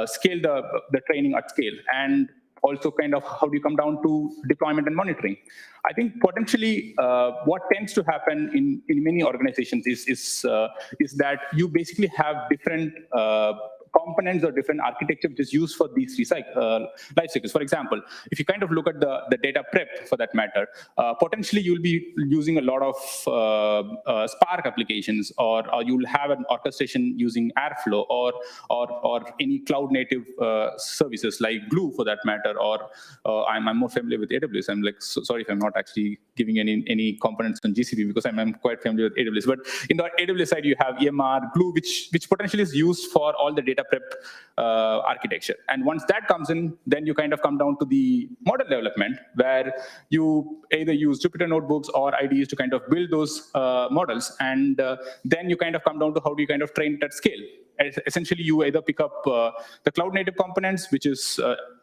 scale the training at scale, and also kind of how do you come down to deployment and monitoring. I think potentially what tends to happen in many organizations is that you basically have different components or different architecture which is used for these life cycles. For example, if you kind of look at the data prep for that matter, potentially you'll be using a lot of Spark applications, or you'll have an orchestration using Airflow or any cloud native services like Glue for that matter, or I'm more familiar with AWS. I'm like, so sorry if I'm not actually giving any components on GCP, because I'm quite familiar with AWS. But in the AWS side, you have EMR, Glue, which potentially is used for all the data prep architecture. And once that comes in, then you kind of come down to the model development, where you either use Jupyter notebooks or IDEs to kind of build those models. And then you kind of come down to how do you kind of train it at scale. Essentially, you either pick up the cloud native components, which is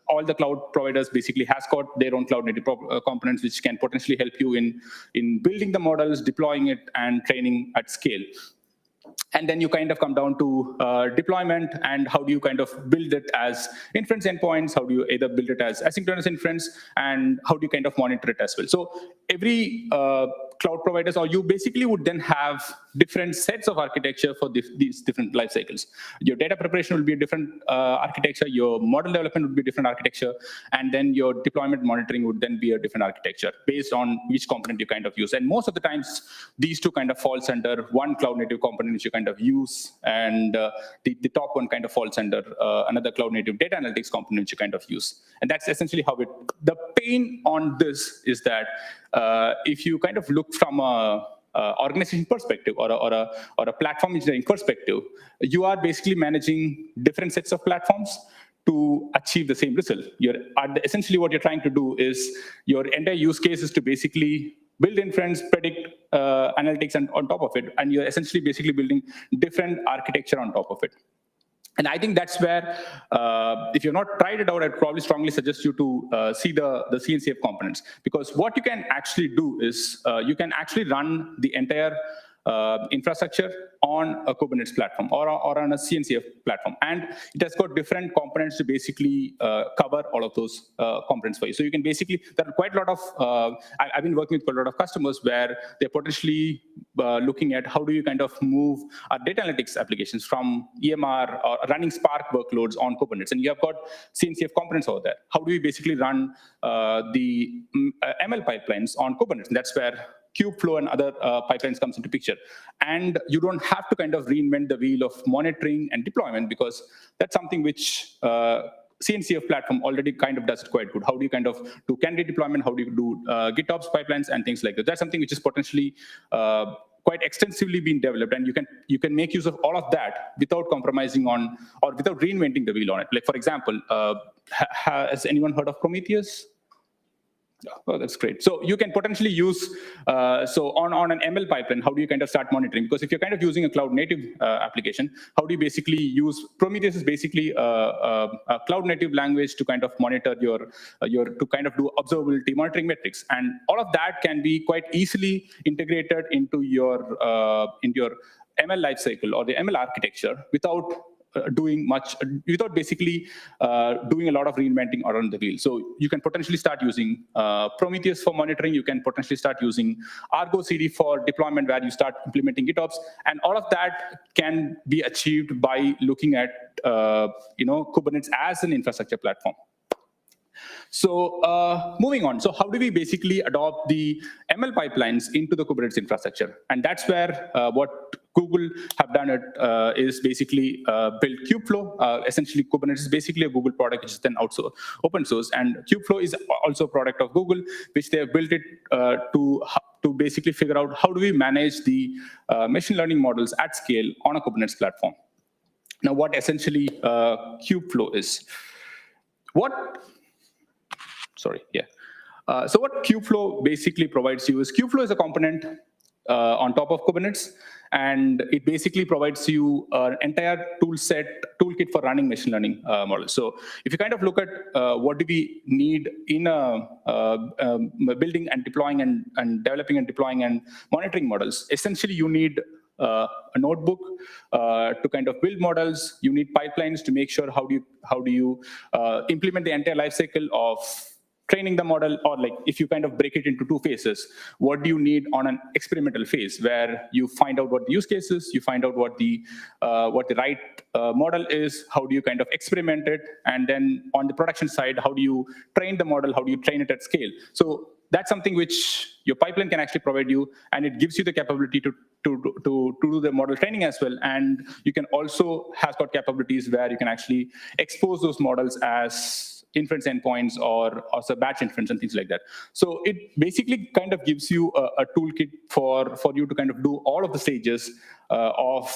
all the cloud providers basically has got their own cloud native components, which can potentially help you in building the models, deploying it, and training at scale. And then you kind of come down to deployment, and how do you kind of build it as inference endpoints? How do you either build it as asynchronous inference, and how do you kind of monitor it as well? So every cloud providers, or you basically would then have different sets of architecture for these different life cycles. Your data preparation will be a different architecture, your model development would be a different architecture, and then your deployment monitoring would then be a different architecture based on which component you kind of use. And most of the times, these two kind of falls under one cloud native component which you kind of use, and the top one kind of falls under another cloud native data analytics component which you kind of use. And that's essentially how the pain on this is that if you kind of look from a organization perspective or a platform engineering perspective, you are basically managing different sets of platforms to achieve the same result. Essentially what you're trying to do is your entire use case is to basically build inference, predict analytics and on top of it, and you're essentially basically building different architecture on top of it. And I think that's where, if you've not tried it out, I'd probably strongly suggest you to see the CNCF components, because what you can actually do is you can actually run the entire infrastructure on a Kubernetes platform or on a CNCF platform. And it has got different components to basically cover all of those components for you. So you can basically, there are quite a lot of, I've been working with quite a lot of customers where they're potentially looking at how do you kind of move our data analytics applications from EMR or running Spark workloads on Kubernetes. And you have got CNCF components over there. How do we basically run the ML pipelines on Kubernetes? And that's where KubeFlow and other pipelines comes into picture. And you don't have to kind of reinvent the wheel of monitoring and deployment, because that's something which CNCF platform already kind of does it quite good. How do you kind of do candidate deployment? How do you do GitOps pipelines and things like that? That's something which is potentially quite extensively being developed, and you can make use of all of that without compromising on or without reinventing the wheel on it. Like for example, has anyone heard of Prometheus? Oh, that's great. So you can potentially use, so on an ML pipeline, how do you kind of start monitoring? Because if you're kind of using a cloud native application, how do you basically use, Prometheus is basically a cloud native language to kind of monitor to kind of do observability monitoring metrics. And all of that can be quite easily integrated into your ML lifecycle or the ML architecture without doing much, without basically doing a lot of reinventing around the wheel. So you can potentially start using Prometheus for monitoring. You can potentially start using Argo CD for deployment, where you start implementing GitOps, and all of that can be achieved by looking at Kubernetes as an infrastructure platform. So moving on. So how do we basically adopt the ML pipelines into the Kubernetes infrastructure? And that's where what Google have done is basically build KubeFlow. Essentially, Kubernetes is basically a Google product, which is then also open source. And KubeFlow is also a product of Google, which they have built it to basically figure out how do we manage the machine learning models at scale on a Kubernetes platform. Now, what essentially KubeFlow is. So what KubeFlow basically provides you is, KubeFlow is a component on top of Kubernetes, and it basically provides you an entire toolkit for running machine learning models. So if you kind of look at what do we need in building and deploying and developing and deploying and monitoring models, essentially you need a notebook to kind of build models. You need pipelines to make sure how do you implement the entire lifecycle of training the model, or like if you kind of break it into two phases, what do you need on an experimental phase where you find out what the use case is, you find out what the right model is, how do you kind of experiment it, and then on the production side, how do you train the model, how do you train it at scale? So that's something which your pipeline can actually provide you, and it gives you the capability to do the model training as well. And you can also has got capabilities where you can actually expose those models as inference endpoints or also batch inference and things like that. So it basically kind of gives you a toolkit for you to kind of do all of the stages of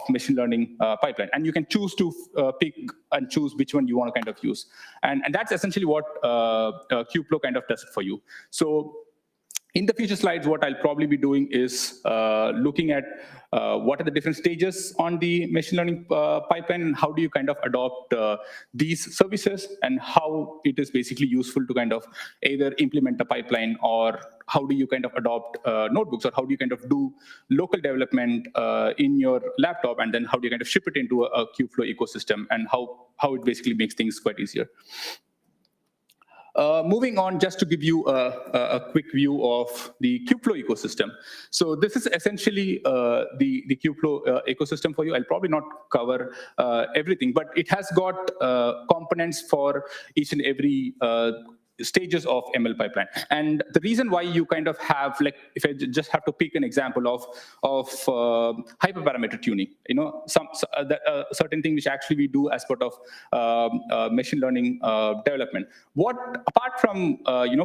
machine learning pipeline. And you can choose to pick and choose which one you want to kind of use. And that's essentially what KubeFlow kind of does it for you. So In the future slides, what I'll probably be doing is looking at what are the different stages on the machine learning pipeline, and how do you kind of adopt these services, and how it is basically useful to kind of either implement a pipeline, or how do you kind of adopt notebooks, or how do you kind of do local development in your laptop, and then how do you kind of ship it into a KubeFlow ecosystem, and how it basically makes things quite easier. Moving on, just to give you a quick view of the KubeFlow ecosystem. So this is essentially the KubeFlow ecosystem for you. I'll probably not cover everything, but it has got components for each and every stages of ML pipeline. And the reason why you kind of have, like, if I just have to pick an example of hyperparameter tuning, certain thing which actually we do as part of machine learning development. What, apart from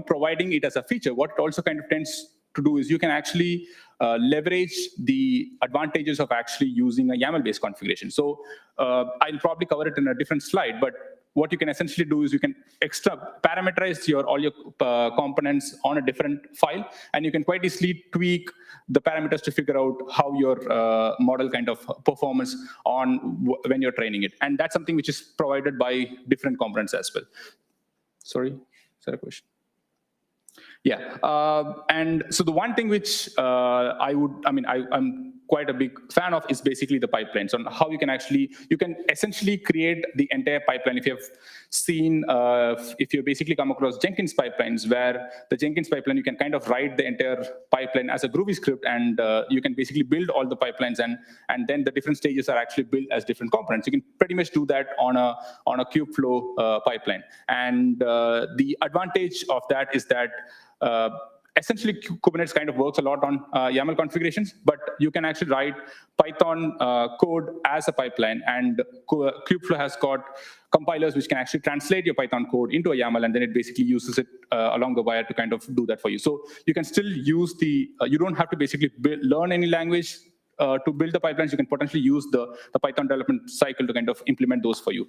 providing it as a feature, what it also kind of tends to do is you can actually leverage the advantages of actually using a YAML-based configuration. So I'll probably cover it in a different slide, but what you can essentially do is you can extra parameterize all your components on a different file, and you can quite easily tweak the parameters to figure out how your model kind of performs when you're training it. And that's something which is provided by different components as well. Sorry, is there a question? Yeah, and so the one thing which I'm quite a big fan of is basically the pipelines, on how you can essentially create the entire pipeline. If you have seen, if you basically come across Jenkins pipelines, where the Jenkins pipeline, you can kind of write the entire pipeline as a Groovy script, and you can basically build all the pipelines, and then the different stages are actually built as different components. You can pretty much do that on a KubeFlow pipeline. And the advantage of that is that essentially Kubernetes kind of works a lot on YAML configurations, but you can actually write Python code as a pipeline, and KubeFlow has got compilers which can actually translate your Python code into a YAML, and then it basically uses it along the wire to kind of do that for you. So you can still use you don't have to basically learn any language to build the pipelines. You can potentially use the Python development cycle to kind of implement those for you.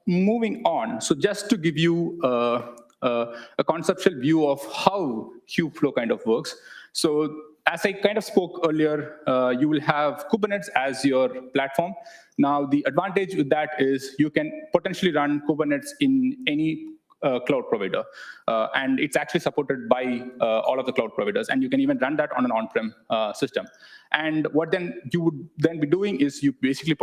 Moving on, so just to give you a conceptual view of how KubeFlow kind of works. So as I kind of spoke earlier, you will have Kubernetes as your platform. Now, the advantage with that is you can potentially run Kubernetes in any cloud provider, and it's actually supported by all of the cloud providers, and you can even run that on an on-prem system. And what then you would then be doing is you basically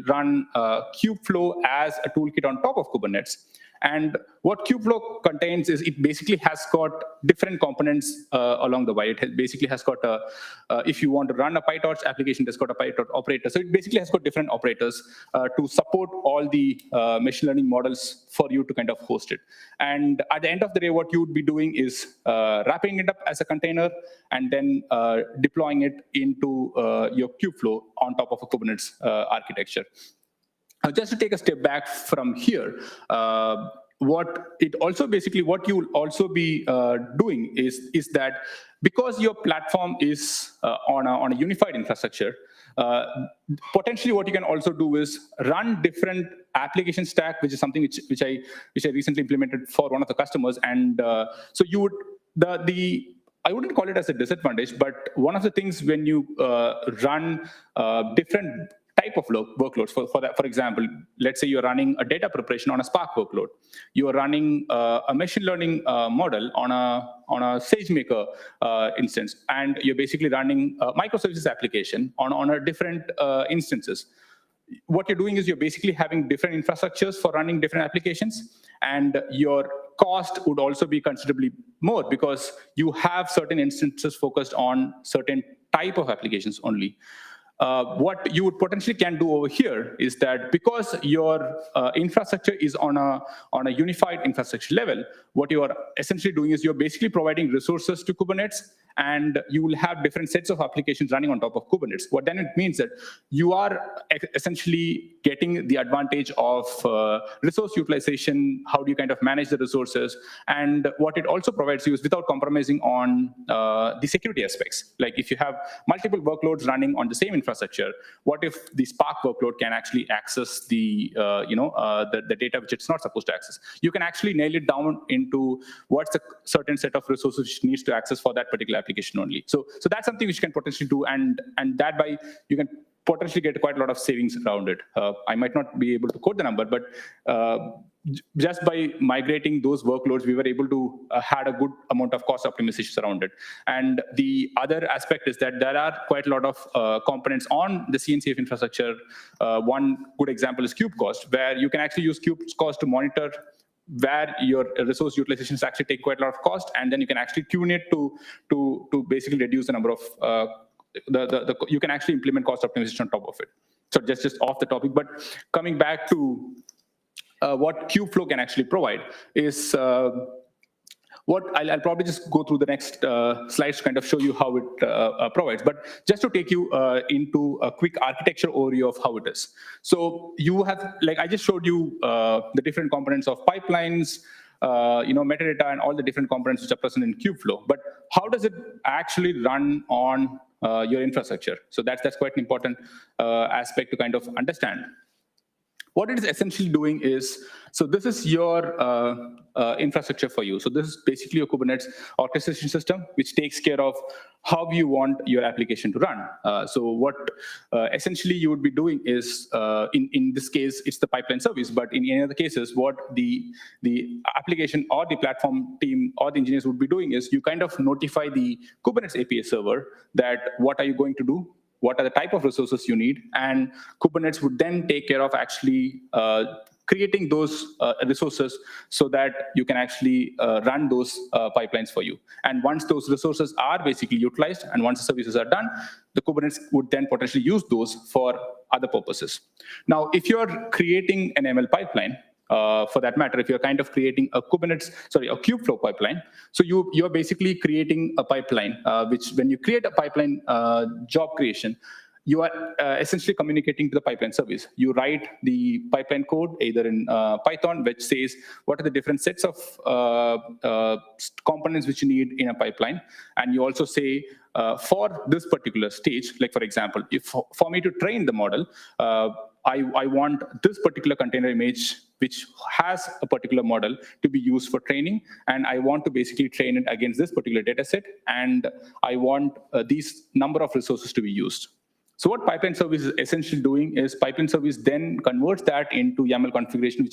run KubeFlow as a toolkit on top of Kubernetes. And what KubeFlow contains is it basically has got different components along the way. It basically has got if you want to run a PyTorch application, it's got a PyTorch operator. So it basically has got different operators to support all the machine learning models for you to kind of host it. And at the end of the day, what you would be doing is wrapping it up as a container, and then deploying it into your KubeFlow on top of a Kubernetes architecture. Just to take a step back from here, what you will also be doing is that because your platform is on a unified infrastructure, potentially what you can also do is run different application stack, which is something which I recently implemented for one of the customers. And so you would I wouldn't call it as a disadvantage, but one of the things when you run different type of workloads. For example, let's say you're running a data preparation on a Spark workload. You are running a machine learning model on a SageMaker instance, and you're basically running a microservices application on a different instances. What you're doing is you're basically having different infrastructures for running different applications, and your cost would also be considerably more because you have certain instances focused on certain type of applications only. What you would potentially can do over here is that because your infrastructure is on a unified infrastructure level, what you are essentially doing is you're basically providing resources to Kubernetes, and you will have different sets of applications running on top of Kubernetes. What then it means that you are essentially getting the advantage of resource utilization. How do you kind of manage the resources? And what it also provides you is without compromising on the security aspects. Like if you have multiple workloads running on the same infrastructure, what if the Spark workload can actually access the the data which it's not supposed to access? You can actually nail it down into what's a certain set of resources which needs to access for that particular application only. So that's something which you can potentially do, and that by you can potentially get quite a lot of savings around it. I might not be able to quote the number, but just by migrating those workloads, we were able to had a good amount of cost optimizations around it. And the other aspect is that there are quite a lot of components on the CNCF infrastructure. One good example is KubeCost, where you can actually use KubeCost to monitor where your resource utilizations actually take quite a lot of cost, and then you can actually tune it to basically reduce the number of you can actually implement cost optimization on top of it. So just off the topic, but coming back to what KubeFlow can actually provide is what I'll probably just go through the next slides to kind of show you how it provides. But just to take you into a quick architecture overview of how it is. So you have, like I just showed you the different components of pipelines, metadata, and all the different components which are present in KubeFlow. But how does it actually run on your infrastructure? So that's quite an important aspect to kind of understand. What it is essentially doing is, so this is your infrastructure for you. So this is basically your Kubernetes orchestration system, which takes care of how you want your application to run. So what essentially you would be doing is, in this case, it's the pipeline service, but in any other cases, what the application or the platform team or the engineers would be doing is you kind of notify the Kubernetes API server that what are you going to do, what are the type of resources you need, and Kubernetes would then take care of actually creating those resources so that you can actually run those pipelines for you. And once those resources are basically utilized and once the services are done, the Kubernetes would then potentially use those for other purposes. Now, if you're creating an ML pipeline, for that matter, if you're kind of creating a KubeFlow pipeline, so you're basically creating a pipeline, which when you create a pipeline job creation, you are essentially communicating to the pipeline service. You write the pipeline code either in Python, which says what are the different sets of components which you need in a pipeline. And you also say, for this particular stage, like for example, if for me to train the model, I want this particular container image which has a particular model to be used for training, and I want to basically train it against this particular data set, and I want these number of resources to be used. So what pipeline service is essentially doing is pipeline service then converts that into YAML configuration,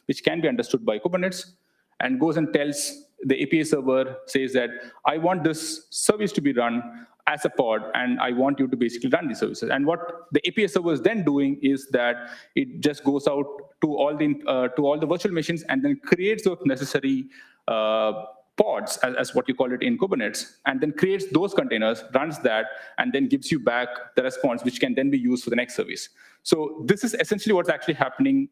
which can be understood by Kubernetes, and goes and tells the API server, says that I want this service to be run as a pod, and I want you to basically run these services. And what the API server is then doing is that it just goes out to all the virtual machines and then creates those necessary pods, as what you call it in Kubernetes, and then creates those containers, runs that, and then gives you back the response, which can then be used for the next service. So this is essentially what's actually happening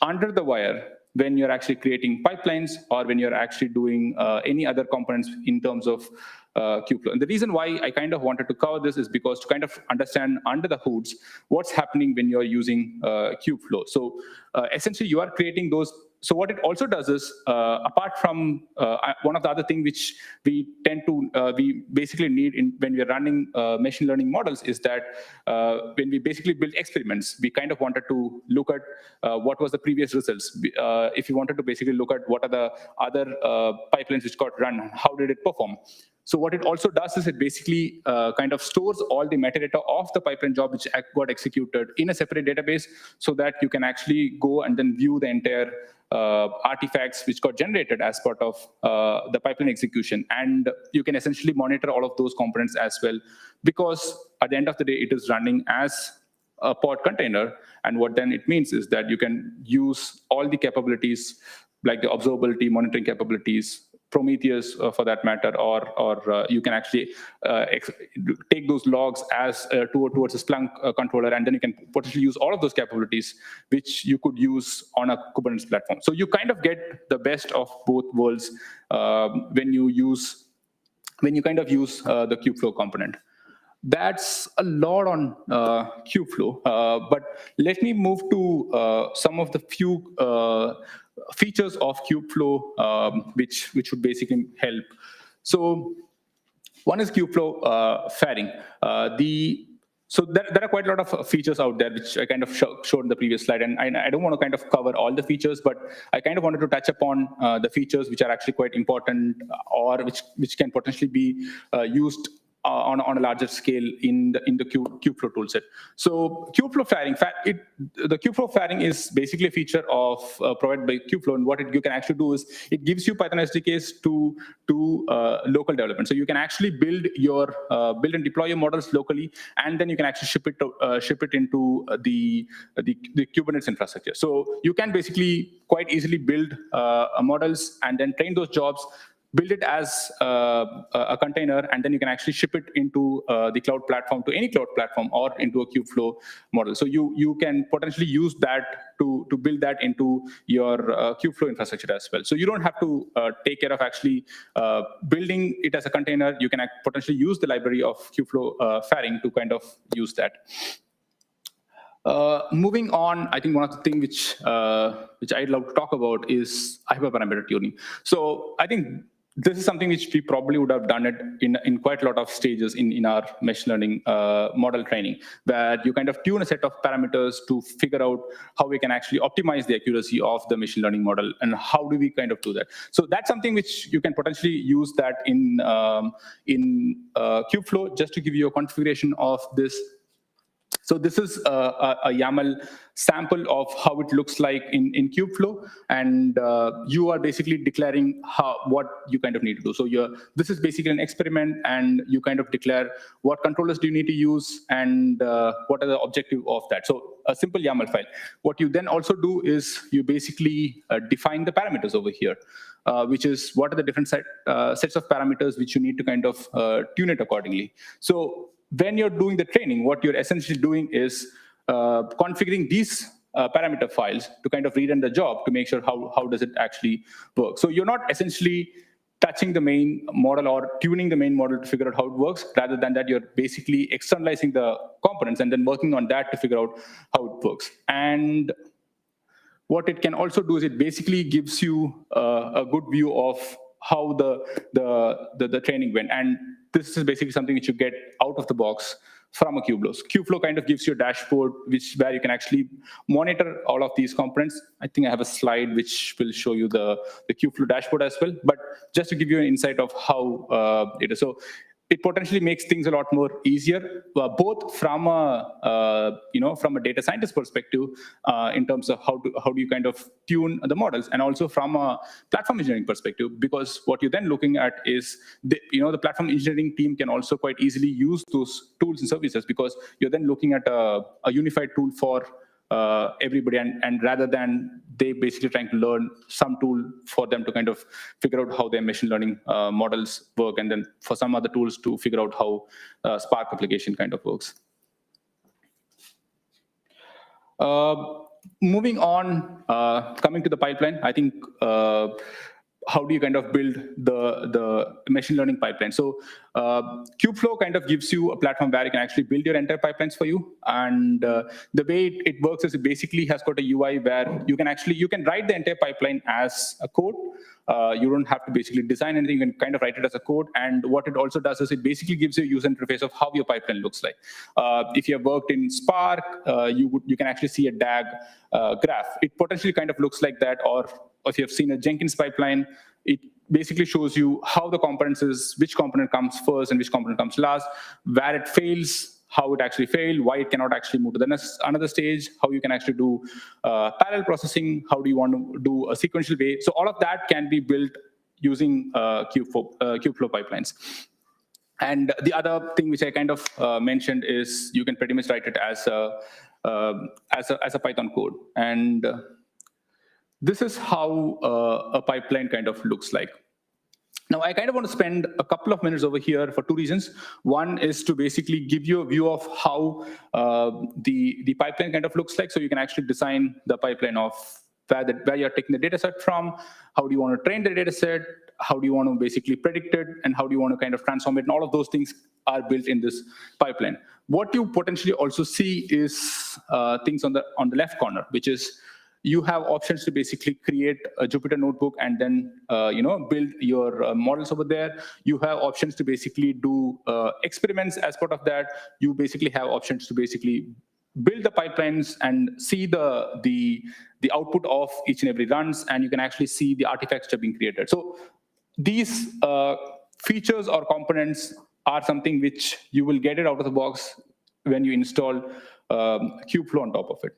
under the wire when you're actually creating pipelines or when you're actually doing any other components in terms of KubeFlow. And the reason why I kind of wanted to cover this is because to kind of understand under the hoods what's happening when you're using KubeFlow. So essentially you are creating those. So what it also does is, apart from one of the other things which we tend to, we basically need when we're running machine learning models is that when we basically build experiments, we kind of wanted to look at what was the previous results. If you wanted to basically look at what are the other pipelines which got run, how did it perform? So what it also does is it basically kind of stores all the metadata of the pipeline job which got executed in a separate database so that you can actually go and then view the entire artifacts which got generated as part of the pipeline execution. And you can essentially monitor all of those components as well, because at the end of the day, it is running as a pod container. And what then it means is that you can use all the capabilities like the observability, monitoring capabilities, Prometheus for that matter, or you can actually take those logs as towards a Splunk controller, and then you can potentially use all of those capabilities which you could use on a Kubernetes platform. So you kind of get the best of both worlds when you use when you kind of use the KubeFlow component. That's a lot on KubeFlow, but let me move to some of the few features of KubeFlow which would basically help. So one is KubeFlow fairing. So there are quite a lot of features out there, which I kind of showed in the previous slide. And I don't want to kind of cover all the features, but I kind of wanted to touch upon the features which are actually quite important or which can potentially be used on a larger scale in the KubeFlow toolset. So KubeFlow fairing, the KubeFlow fairing is basically a feature of provided by KubeFlow, and what you can actually do is it gives you Python SDKs to local development. So you can actually build and deploy your models locally, and then you can actually ship it into the Kubernetes infrastructure. So you can basically quite easily build models and then train those jobs, build it as a container, and then you can actually ship it into the cloud platform, to any cloud platform, or into a KubeFlow model. So you can potentially use that to build that into your KubeFlow infrastructure as well. So you don't have to take care of actually building it as a container. You can potentially use the library of KubeFlow fairing to kind of use that. Moving on, I think one of the things which I'd love to talk about is hyperparameter tuning. So I think this is something which we probably would have done it in quite a lot of stages in our machine learning model training, where you kind of tune a set of parameters to figure out how we can actually optimize the accuracy of the machine learning model, and how do we kind of do that. So that's something which you can potentially use that in KubeFlow. Just to give you a configuration of this. So this is a YAML sample of how it looks like in KubeFlow, and you are basically declaring what you kind of need to do. So this is basically an experiment, and you kind of declare what controllers do you need to use, and what are the objective of that. So a simple YAML file. What you then also do is you basically define the parameters over here, which is what are the different sets of parameters which you need to kind of tune it accordingly. So when you're doing the training, what you're essentially doing is configuring these parameter files to kind of rerun the job to make sure how does it actually work. So you're not essentially touching the main model or tuning the main model to figure out how it works. Rather than that, you're basically externalizing the components and then working on that to figure out how it works. And what it can also do is it basically gives you a good view of how the training went. And this is basically something which you get out of the box from a KubeFlow. So KubeFlow kind of gives you a dashboard where you can actually monitor all of these components. I think I have a slide which will show you the KubeFlow dashboard as well. But just to give you an insight of how it is. So it potentially makes things a lot more easier, both from a data scientist perspective, in terms of how do you kind of tune the models, and also from a platform engineering perspective, because what you're then looking at is the platform engineering team can also quite easily use those tools and services, because you're then looking at a unified tool for everybody, and rather than they basically trying to learn some tool for them to kind of figure out how their machine learning models work, and then for some other tools to figure out how Spark application kind of works. Moving on, coming to the pipeline, I think how do you kind of build the machine learning pipeline? So KubeFlow kind of gives you a platform where you can actually build your entire pipelines for you. And the way it works is it basically has got a UI where you can write the entire pipeline as a code. You don't have to basically design anything. You can kind of write it as a code. And what it also does is it basically gives you a user interface of how your pipeline looks like. If you have worked in Spark, you can actually see a DAG graph. It potentially kind of looks like that. Or if you have seen a Jenkins pipeline, it basically shows you how the components is, which component comes first and which component comes last, where it fails, how it actually failed, why it cannot actually move to the next another stage, how you can actually do parallel processing, how do you want to do a sequential way. So all of that can be built using KubeFlow pipelines. And the other thing which I kind of mentioned is you can pretty much write it as a Python code. And this is how a pipeline kind of looks like. Now, I kind of want to spend a couple of minutes over here for two reasons. One is to basically give you a view of how the pipeline kind of looks like, so you can actually design the pipeline of where you're taking the data set from, how do you want to train the data set, how do you want to basically predict it, and how do you want to kind of transform it, and all of those things are built in this pipeline. What you potentially also see is things on the left corner, which is you have options to basically create a Jupyter notebook and then build your models over there. You have options to basically do experiments as part of that. You basically have options to basically build the pipelines and see the output of each and every runs, and you can actually see the artifacts that are being created. So these features or components are something which you will get it out of the box when you install KubeFlow on top of it.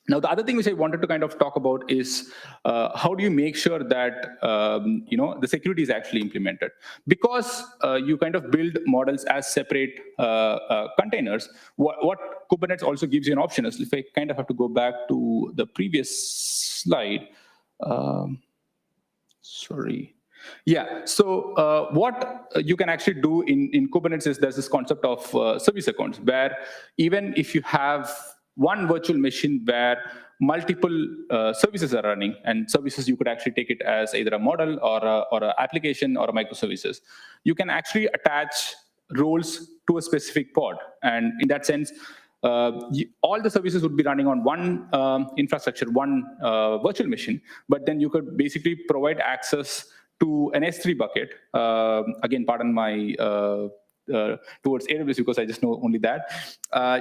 Now, the other thing which I wanted to kind of talk about is how do you make sure that the security is actually implemented? Because you kind of build models as separate containers, what Kubernetes also gives you an option is, if I kind of have to go back to the previous slide, sorry. Yeah, so what you can actually do in Kubernetes is there's this concept of service accounts, where even if you have one virtual machine where multiple services are running, and services you could actually take it as either a model or an application or a microservices, you can actually attach roles to a specific pod. And in that sense, all the services would be running on one infrastructure, one virtual machine, but then you could basically provide access to an S3 bucket. Again, pardon my towards AWS because I just know only that.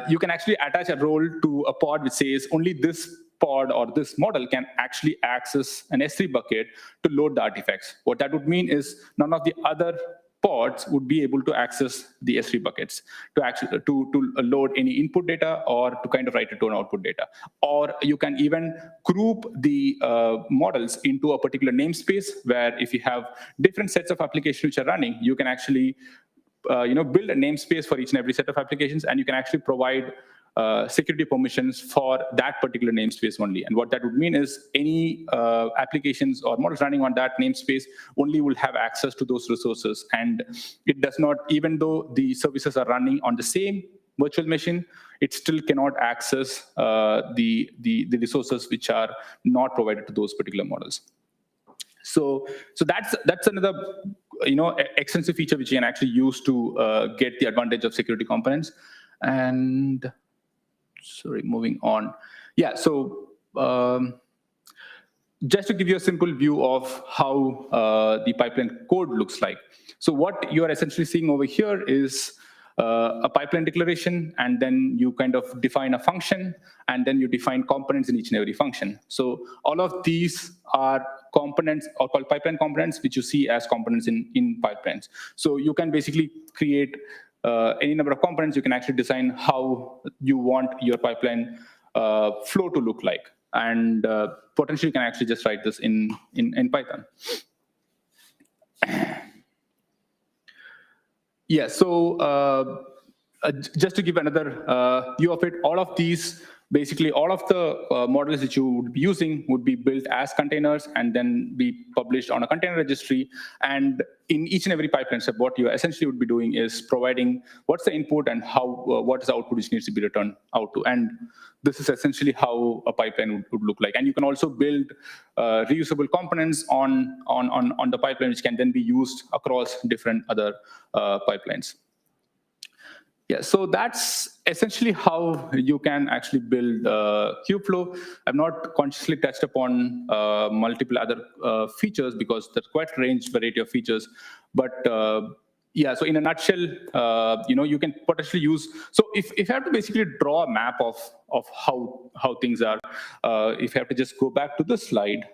You can actually attach a role to a pod which says only this pod or this model can actually access an S3 bucket to load the artifacts. What that would mean is none of the other pods would be able to access the S3 buckets to actually to load any input data or to kind of write it to an output data. Or you can even group the models into a particular namespace, where if you have different sets of applications which are running, you can actually build a namespace for each and every set of applications, and you can actually provide security permissions for that particular namespace only. And what that would mean is any applications or models running on that namespace only will have access to those resources. And it does not, even though the services are running on the same virtual machine, it still cannot access the resources which are not provided to those particular models. So that's another extensive feature which you can actually use to get the advantage of security components. And sorry, moving on. Yeah, so just to give you a simple view of how the pipeline code looks like. So what you are essentially seeing over here is a pipeline declaration, and then you kind of define a function, and then you define components in each and every function. So all of these are components, or called pipeline components, which you see as components in pipelines. So you can basically create any number of components. You can actually design how you want your pipeline flow to look like, and potentially you can actually just write this in Python. Yeah, so just to give another view of it, all of these, basically all of the models that you would be using would be built as containers and then be published on a container registry. And in each and every pipeline step, what you essentially would be doing is providing what's the input and what is the output which needs to be returned out to. And this is essentially how a pipeline would look like. And you can also build reusable components on the pipeline, which can then be used across different other pipelines. Yeah, so that's essentially how you can actually build KubeFlow. I've not consciously touched upon multiple other features because there's quite a variety of features. But yeah, so in a nutshell, you can potentially use. So if you have to basically draw a map of how things are, if you have to just go back to the slide.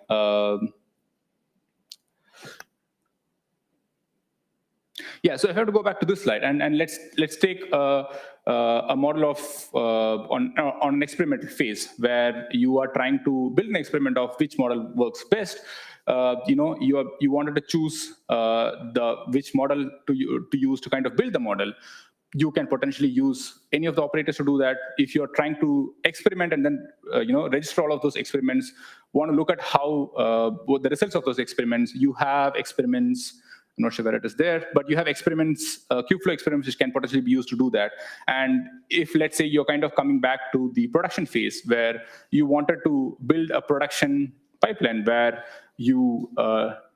Yeah, so if I have to go back to this slide, and let's take a model of on an experimental phase where you are trying to build an experiment of which model works best. You wanted to choose which model to use to kind of build the model. You can potentially use any of the operators to do that. If you're trying to experiment and then register all of those experiments, want to look at how what the results of those experiments. You have experiments. I'm not sure where it is there, but you have experiments, KubeFlow experiments, which can potentially be used to do that. And if, let's say, you're kind of coming back to the production phase where you wanted to build a production pipeline where you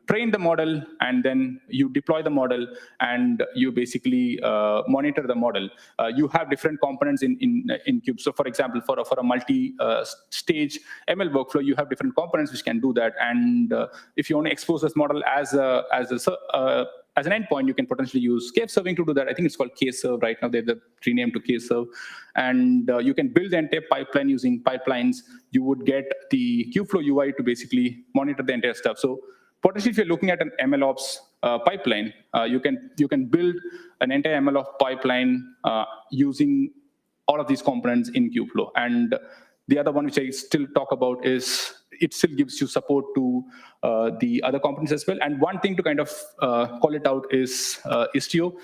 train the model, and then you deploy the model, and you basically monitor the model. You have different components in Kube. So for example, for a multi-stage ML workflow, you have different components which can do that. And if you want to expose this model as an endpoint, you can potentially use Kave serving to do that. I think it's called Kserve right now. They've renamed to Kserve. And you can build the entire pipeline using pipelines. You would get the KubeFlow UI to basically monitor the entire stuff. So potentially, if you're looking at an MLOps pipeline, you can build an entire MLOps pipeline using all of these components in KubeFlow. And the other one which I still talk about is it still gives you support to the other components as well. And one thing to kind of call it out is Istio,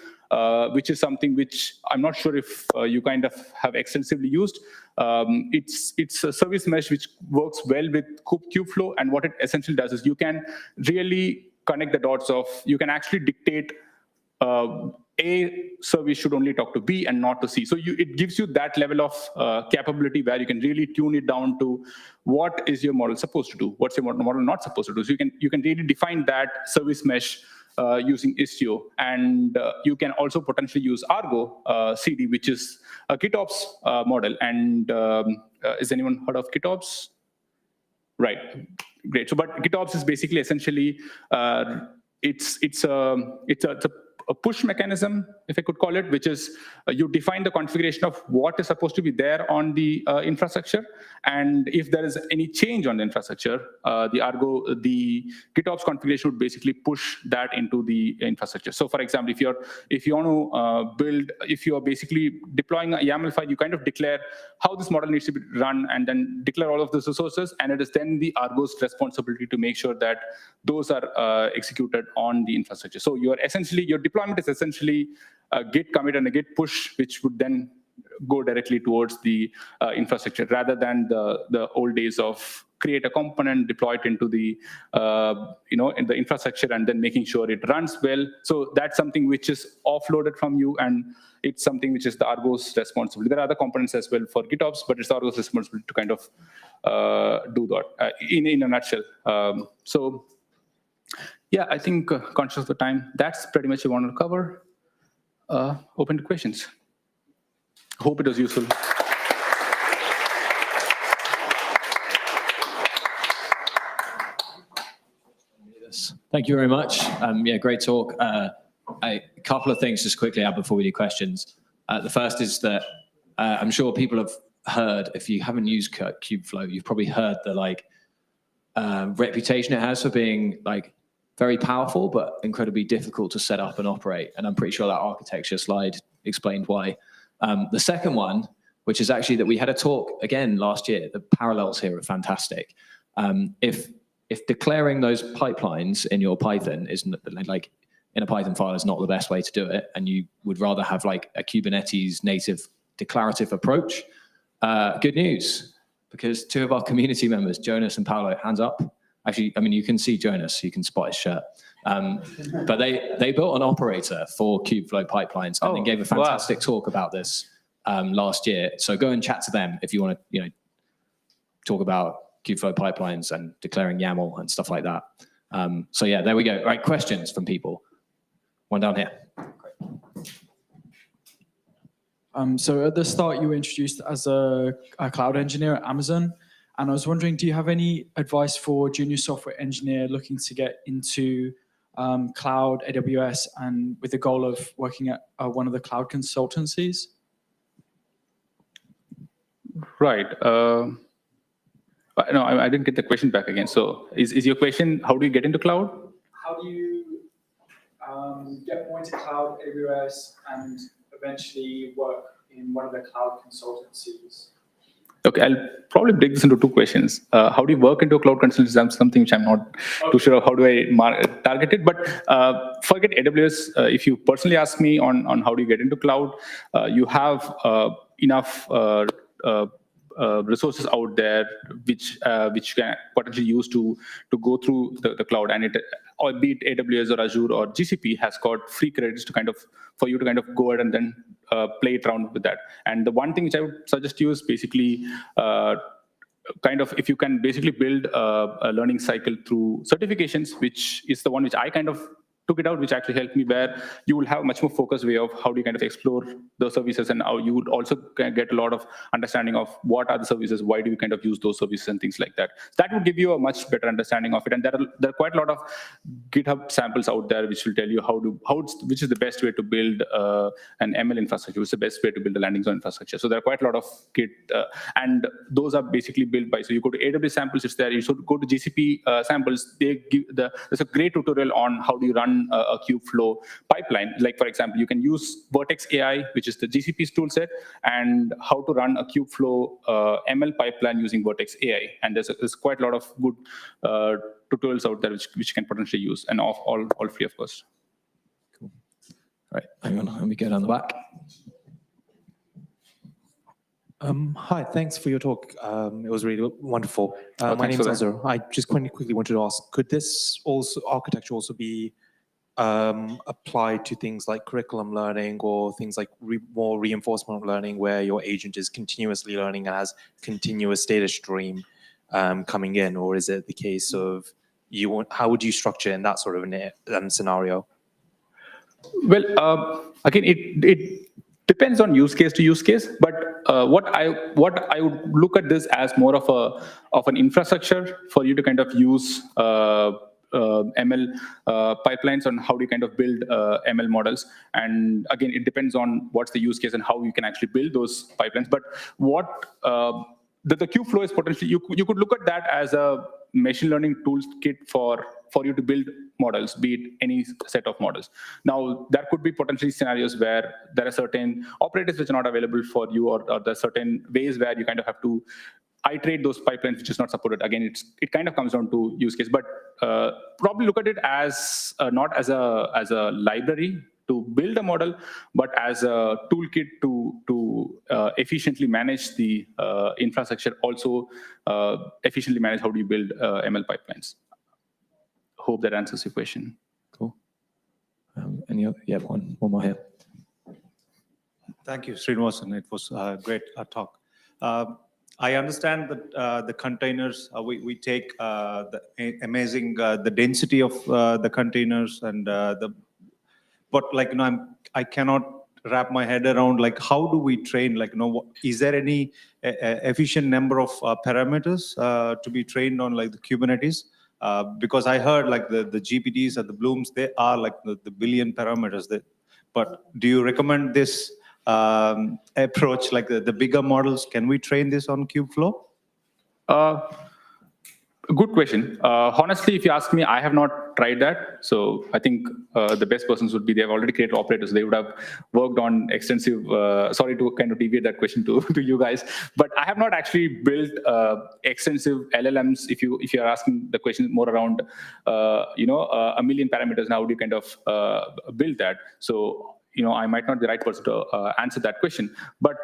which is something which I'm not sure if you kind of have extensively used. It's a service mesh which works well with KubeFlow, and what it essentially does is you can really connect the dots of, you can actually dictate A service should only talk to B and not to C. So it gives you that level of capability where you can really tune it down to what is your model supposed to do, what's your model not supposed to do. So you can really define that service mesh using Istio, and you can also potentially use Argo CD, which is a GitOps model. And is anyone heard of GitOps? Right, great. So, but GitOps is basically essentially it's a push mechanism, if I could call it, which is you define the configuration of what is supposed to be there on the infrastructure, and if there is any change on the infrastructure, the GitOps configuration would basically push that into the infrastructure. So, for example, if you want to if you are basically deploying a YAML file, you kind of declare how this model needs to be run, and then declare all of those resources, and it is then the Argo's responsibility to make sure that those are executed on the infrastructure. So your deployment is essentially a git commit and a git push, which would then go directly towards the infrastructure, rather than the old days of create a component, deploy it into the in the infrastructure, and then making sure it runs well. So that's something which is offloaded from you, and it's something which is the Argo's responsibility. There are other components as well for GitOps, but it's Argo's responsibility to kind of do that in a nutshell. So yeah, I think conscious of the time, that's pretty much what I wanted to cover. Open to questions. Hope it was useful. Thank you very much. Yeah, great talk. A couple of things just quickly before we do questions. The first is that I'm sure people have heard, if you haven't used KubeFlow, you've probably heard the reputation it has for being very powerful, but incredibly difficult to set up and operate. And I'm pretty sure that architecture slide explained why. The second one, which is actually that we had a talk again last year, the parallels here are fantastic. If declaring those pipelines in your Python isn't in a Python file is not the best way to do it, and you would rather have a Kubernetes native declarative approach, good news, because two of our community members, Jonas and Paolo, hands up. Actually, I mean, you can see Jonas, you can spot his shirt. But they built an operator for KubeFlow pipelines, and they gave a fantastic talk about this last year. So go and chat to them if you want to, talk about KubeFlow pipelines and declaring YAML and stuff like that. So yeah, there we go. All right, questions from people. One down here. So at the start, you were introduced as a cloud engineer at Amazon. And I was wondering, do you have any advice for junior software engineer looking to get into cloud, AWS, and with the goal of working at one of the cloud consultancies? Right. No, I didn't get the question back again. So is your question, how do you get into cloud? How do you get more into cloud, AWS, and eventually work in one of the cloud consultancies? Okay, I'll probably break this into two questions. How do you work into a cloud consultancy? That's something which I'm not too sure of how do I target it. But forget AWS. If you personally ask me on how do you get into cloud, you have enough resources out there which you can potentially use to go through the cloud, and it, or be it AWS or Azure or GCP, has got free credits to for you to go ahead and then play it around with that. And the one thing which I would suggest you is basically kind of, if you can basically build a learning cycle through certifications, which is the one which I kind of took it out, which actually helped me, where you will have a much more focused way of how do you kind of explore those services, and how you would also get a lot of understanding of what are the services, why do you kind of use those services and things like that. So that would give you a much better understanding of it. And there are quite a lot of GitHub samples out there which will tell you which is the best way to build an ML infrastructure, which is the best way to build a landing zone infrastructure. So there are quite a lot of Git, and those are basically built by, so you go to AWS samples, it's there. You should go to GCP samples. There's a great tutorial on how do you run a KubeFlow pipeline. Like, for example, you can use Vertex AI, which is the GCP's tool set, and how to run a KubeFlow ML pipeline using Vertex AI. And there's quite a lot of good tutorials out there which you can potentially use, and all free, of course. Cool. Right, hang on, let me go down the back. Hi, thanks for your talk. It was really wonderful. My name is Azur. I just quickly wanted to ask, could this architecture also be applied to things like curriculum learning, or things like more reinforcement learning, where your agent is continuously learning and has continuous data stream coming in? Or is it the case of how would you structure in that sort of scenario? Well, again, it depends on use case to use case, but what I would look at this as more of an infrastructure for you to kind of use ML pipelines on how do you kind of build ML models. And again, it depends on what's the use case and how you can actually build those pipelines. But what the KubeFlow is potentially, you could look at that as a machine learning toolkit for you to build models, be it any set of models. Now, there could be potentially scenarios where there are certain operators which are not available for you, or there are certain ways where you kind of have to iterate those pipelines which is not supported. Again, it kind of comes down to use case, but probably look at it as not as a library to build a model, but as a toolkit to efficiently manage the infrastructure, also efficiently manage how do you build ML pipelines. Hope that answers your question. Cool. Any other? Yeah, one more here. Thank you, Srinivasan. It was a great talk. I understand that the containers, we take the amazing, the density of the containers, and but like, I cannot wrap my head around, like, how do we train, like, is there any efficient number of parameters to be trained on, like, the Kubernetes? Because I heard, like, the GPTs and the Blooms, they are like the billion parameters. But do you recommend this approach, like the bigger models? Can we train this on KubeFlow? Good question. Honestly, if you ask me, I have not tried that. So I think the best persons would be, they have already created operators. They would have worked on extensive, sorry to kind of deviate that question to you guys, but I have not actually built extensive LLMs. If you're asking the question more around, a million parameters, now, how do you kind of build that? So, I might not be the right person to answer that question, but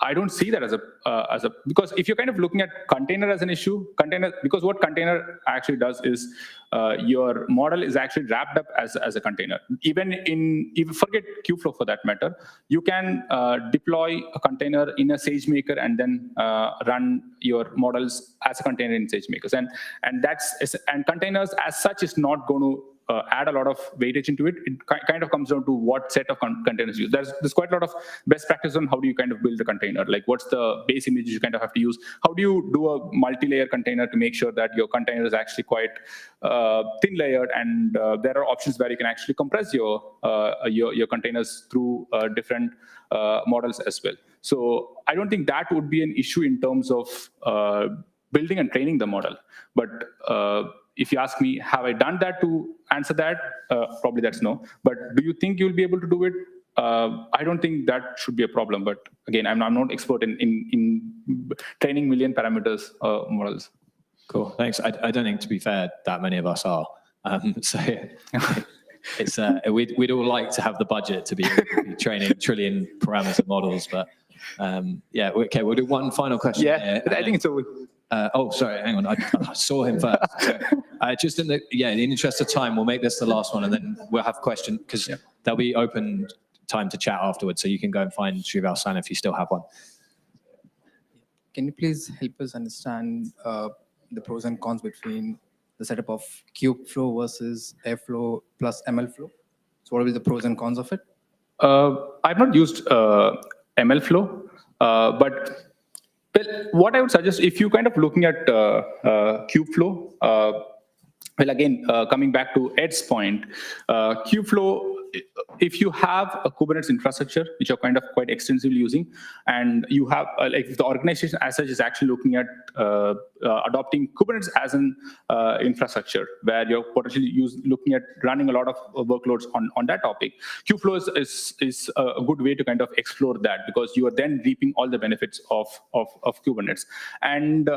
I don't see that as a because if you're kind of looking at container as an issue, because what container actually does is your model is actually wrapped up as a container. Even forget KubeFlow for that matter, you can deploy a container in a SageMaker and then run your models as a container in SageMakers, and containers as such is not going to add a lot of weightage into it. It kind of comes down to what set of containers you use. There's quite a lot of best practice on how do you kind of build a container, like what's the base images you kind of have to use. How do you do a multi-layer container to make sure that your container is actually quite thin layered, and there are options where you can actually compress your containers through different models as well. So I don't think that would be an issue in terms of building and training the model. But if you ask me, have I done that to answer that? Probably that's no. But do you think you'll be able to do it? I don't think that should be a problem. But again, I'm not expert in training million parameters models. Cool, thanks. I don't think, to be fair, that many of us are. So it's we'd all like to have the budget to be training trillion parameter models, but yeah, okay. We'll do one final question. Yeah, I think it's over. Oh, sorry, hang on. I saw him first. So, just in the interest of time, we'll make this the last one, and then we'll have questions, because there'll be open time to chat afterwards. So you can go and find Srivasan if you still have one. can you please help us understand the pros and cons between the setup of KubeFlow versus Airflow plus MLflow? So what will be the pros and cons of it? I've not used MLflow, but well, what I would suggest, if you kind of looking at KubeFlow, well, again, coming back to Ed's point, KubeFlow, if you have a Kubernetes infrastructure, which you're kind of quite extensively using, and you have, like if the organization as such is actually looking at adopting Kubernetes as an infrastructure, where you're potentially looking at running a lot of workloads on that topic, KubeFlow is a good way to kind of explore that, because you are then reaping all the benefits of Kubernetes. And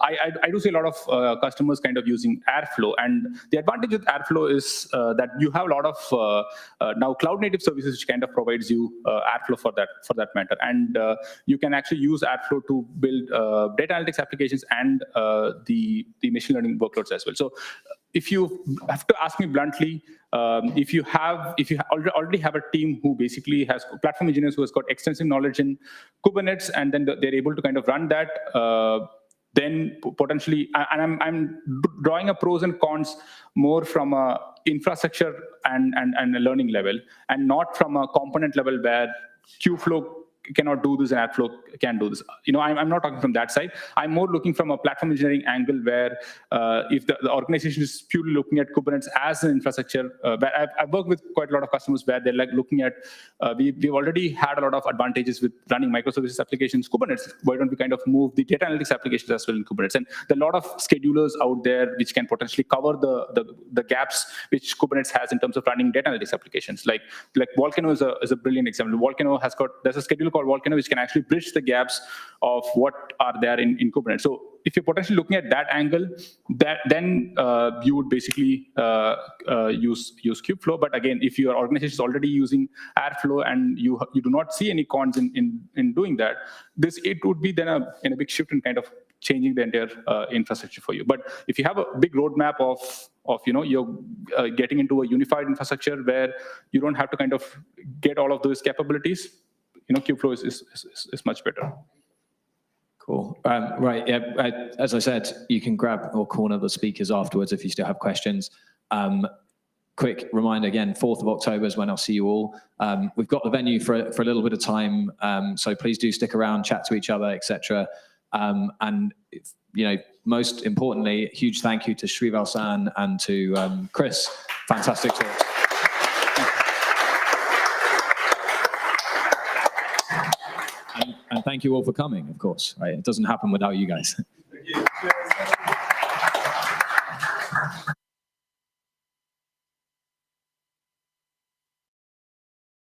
I do see a lot of customers kind of using Airflow, and the advantage with Airflow is that you have a lot of now cloud native services which kind of provides you Airflow for that matter, and you can actually use Airflow to build data analytics applications and the machine learning workloads as well. So if you have to ask me bluntly, if you already have a team who basically has platform engineers who has got extensive knowledge in Kubernetes, and then they're able to kind of run that, then potentially, and I'm drawing a pros and cons more from a infrastructure and a learning level, and not from a component level where KubeFlow cannot do this and Airflow can do this. I'm not talking from that side. I'm more looking from a platform engineering angle, where if the organization is purely looking at Kubernetes as an infrastructure, where I've worked with quite a lot of customers where they're like looking at, we've already had a lot of advantages with running microservices applications Kubernetes. Why don't we kind of move the data analytics applications as well in Kubernetes? And there are a lot of schedulers out there which can potentially cover the gaps which Kubernetes has in terms of running data analytics applications. Like Volcano is a brilliant example. Volcano there's a scheduler called Volcano which can actually bridge the gaps of what are there in Kubernetes. So if you're potentially looking at that angle, then you would basically use KubeFlow. But again, if your organization is already using Airflow and you do not see any cons in doing that, it would be then a big shift in kind of changing the entire infrastructure for you. But if you have a big roadmap of you're getting into a unified infrastructure where you don't have to kind of get all of those capabilities, KubeFlow is much better. Cool. Right. Yeah. As I said, you can grab or corner the speakers afterwards if you still have questions. Quick reminder again, 4th of October is when I'll see you all. We've got the venue for a little bit of time, so please do stick around, chat to each other, etc. And most importantly, huge thank you to Shrival San and to Chris. Fantastic talk. And thank you all for coming, of course. Right? It doesn't happen without you guys. Thank you.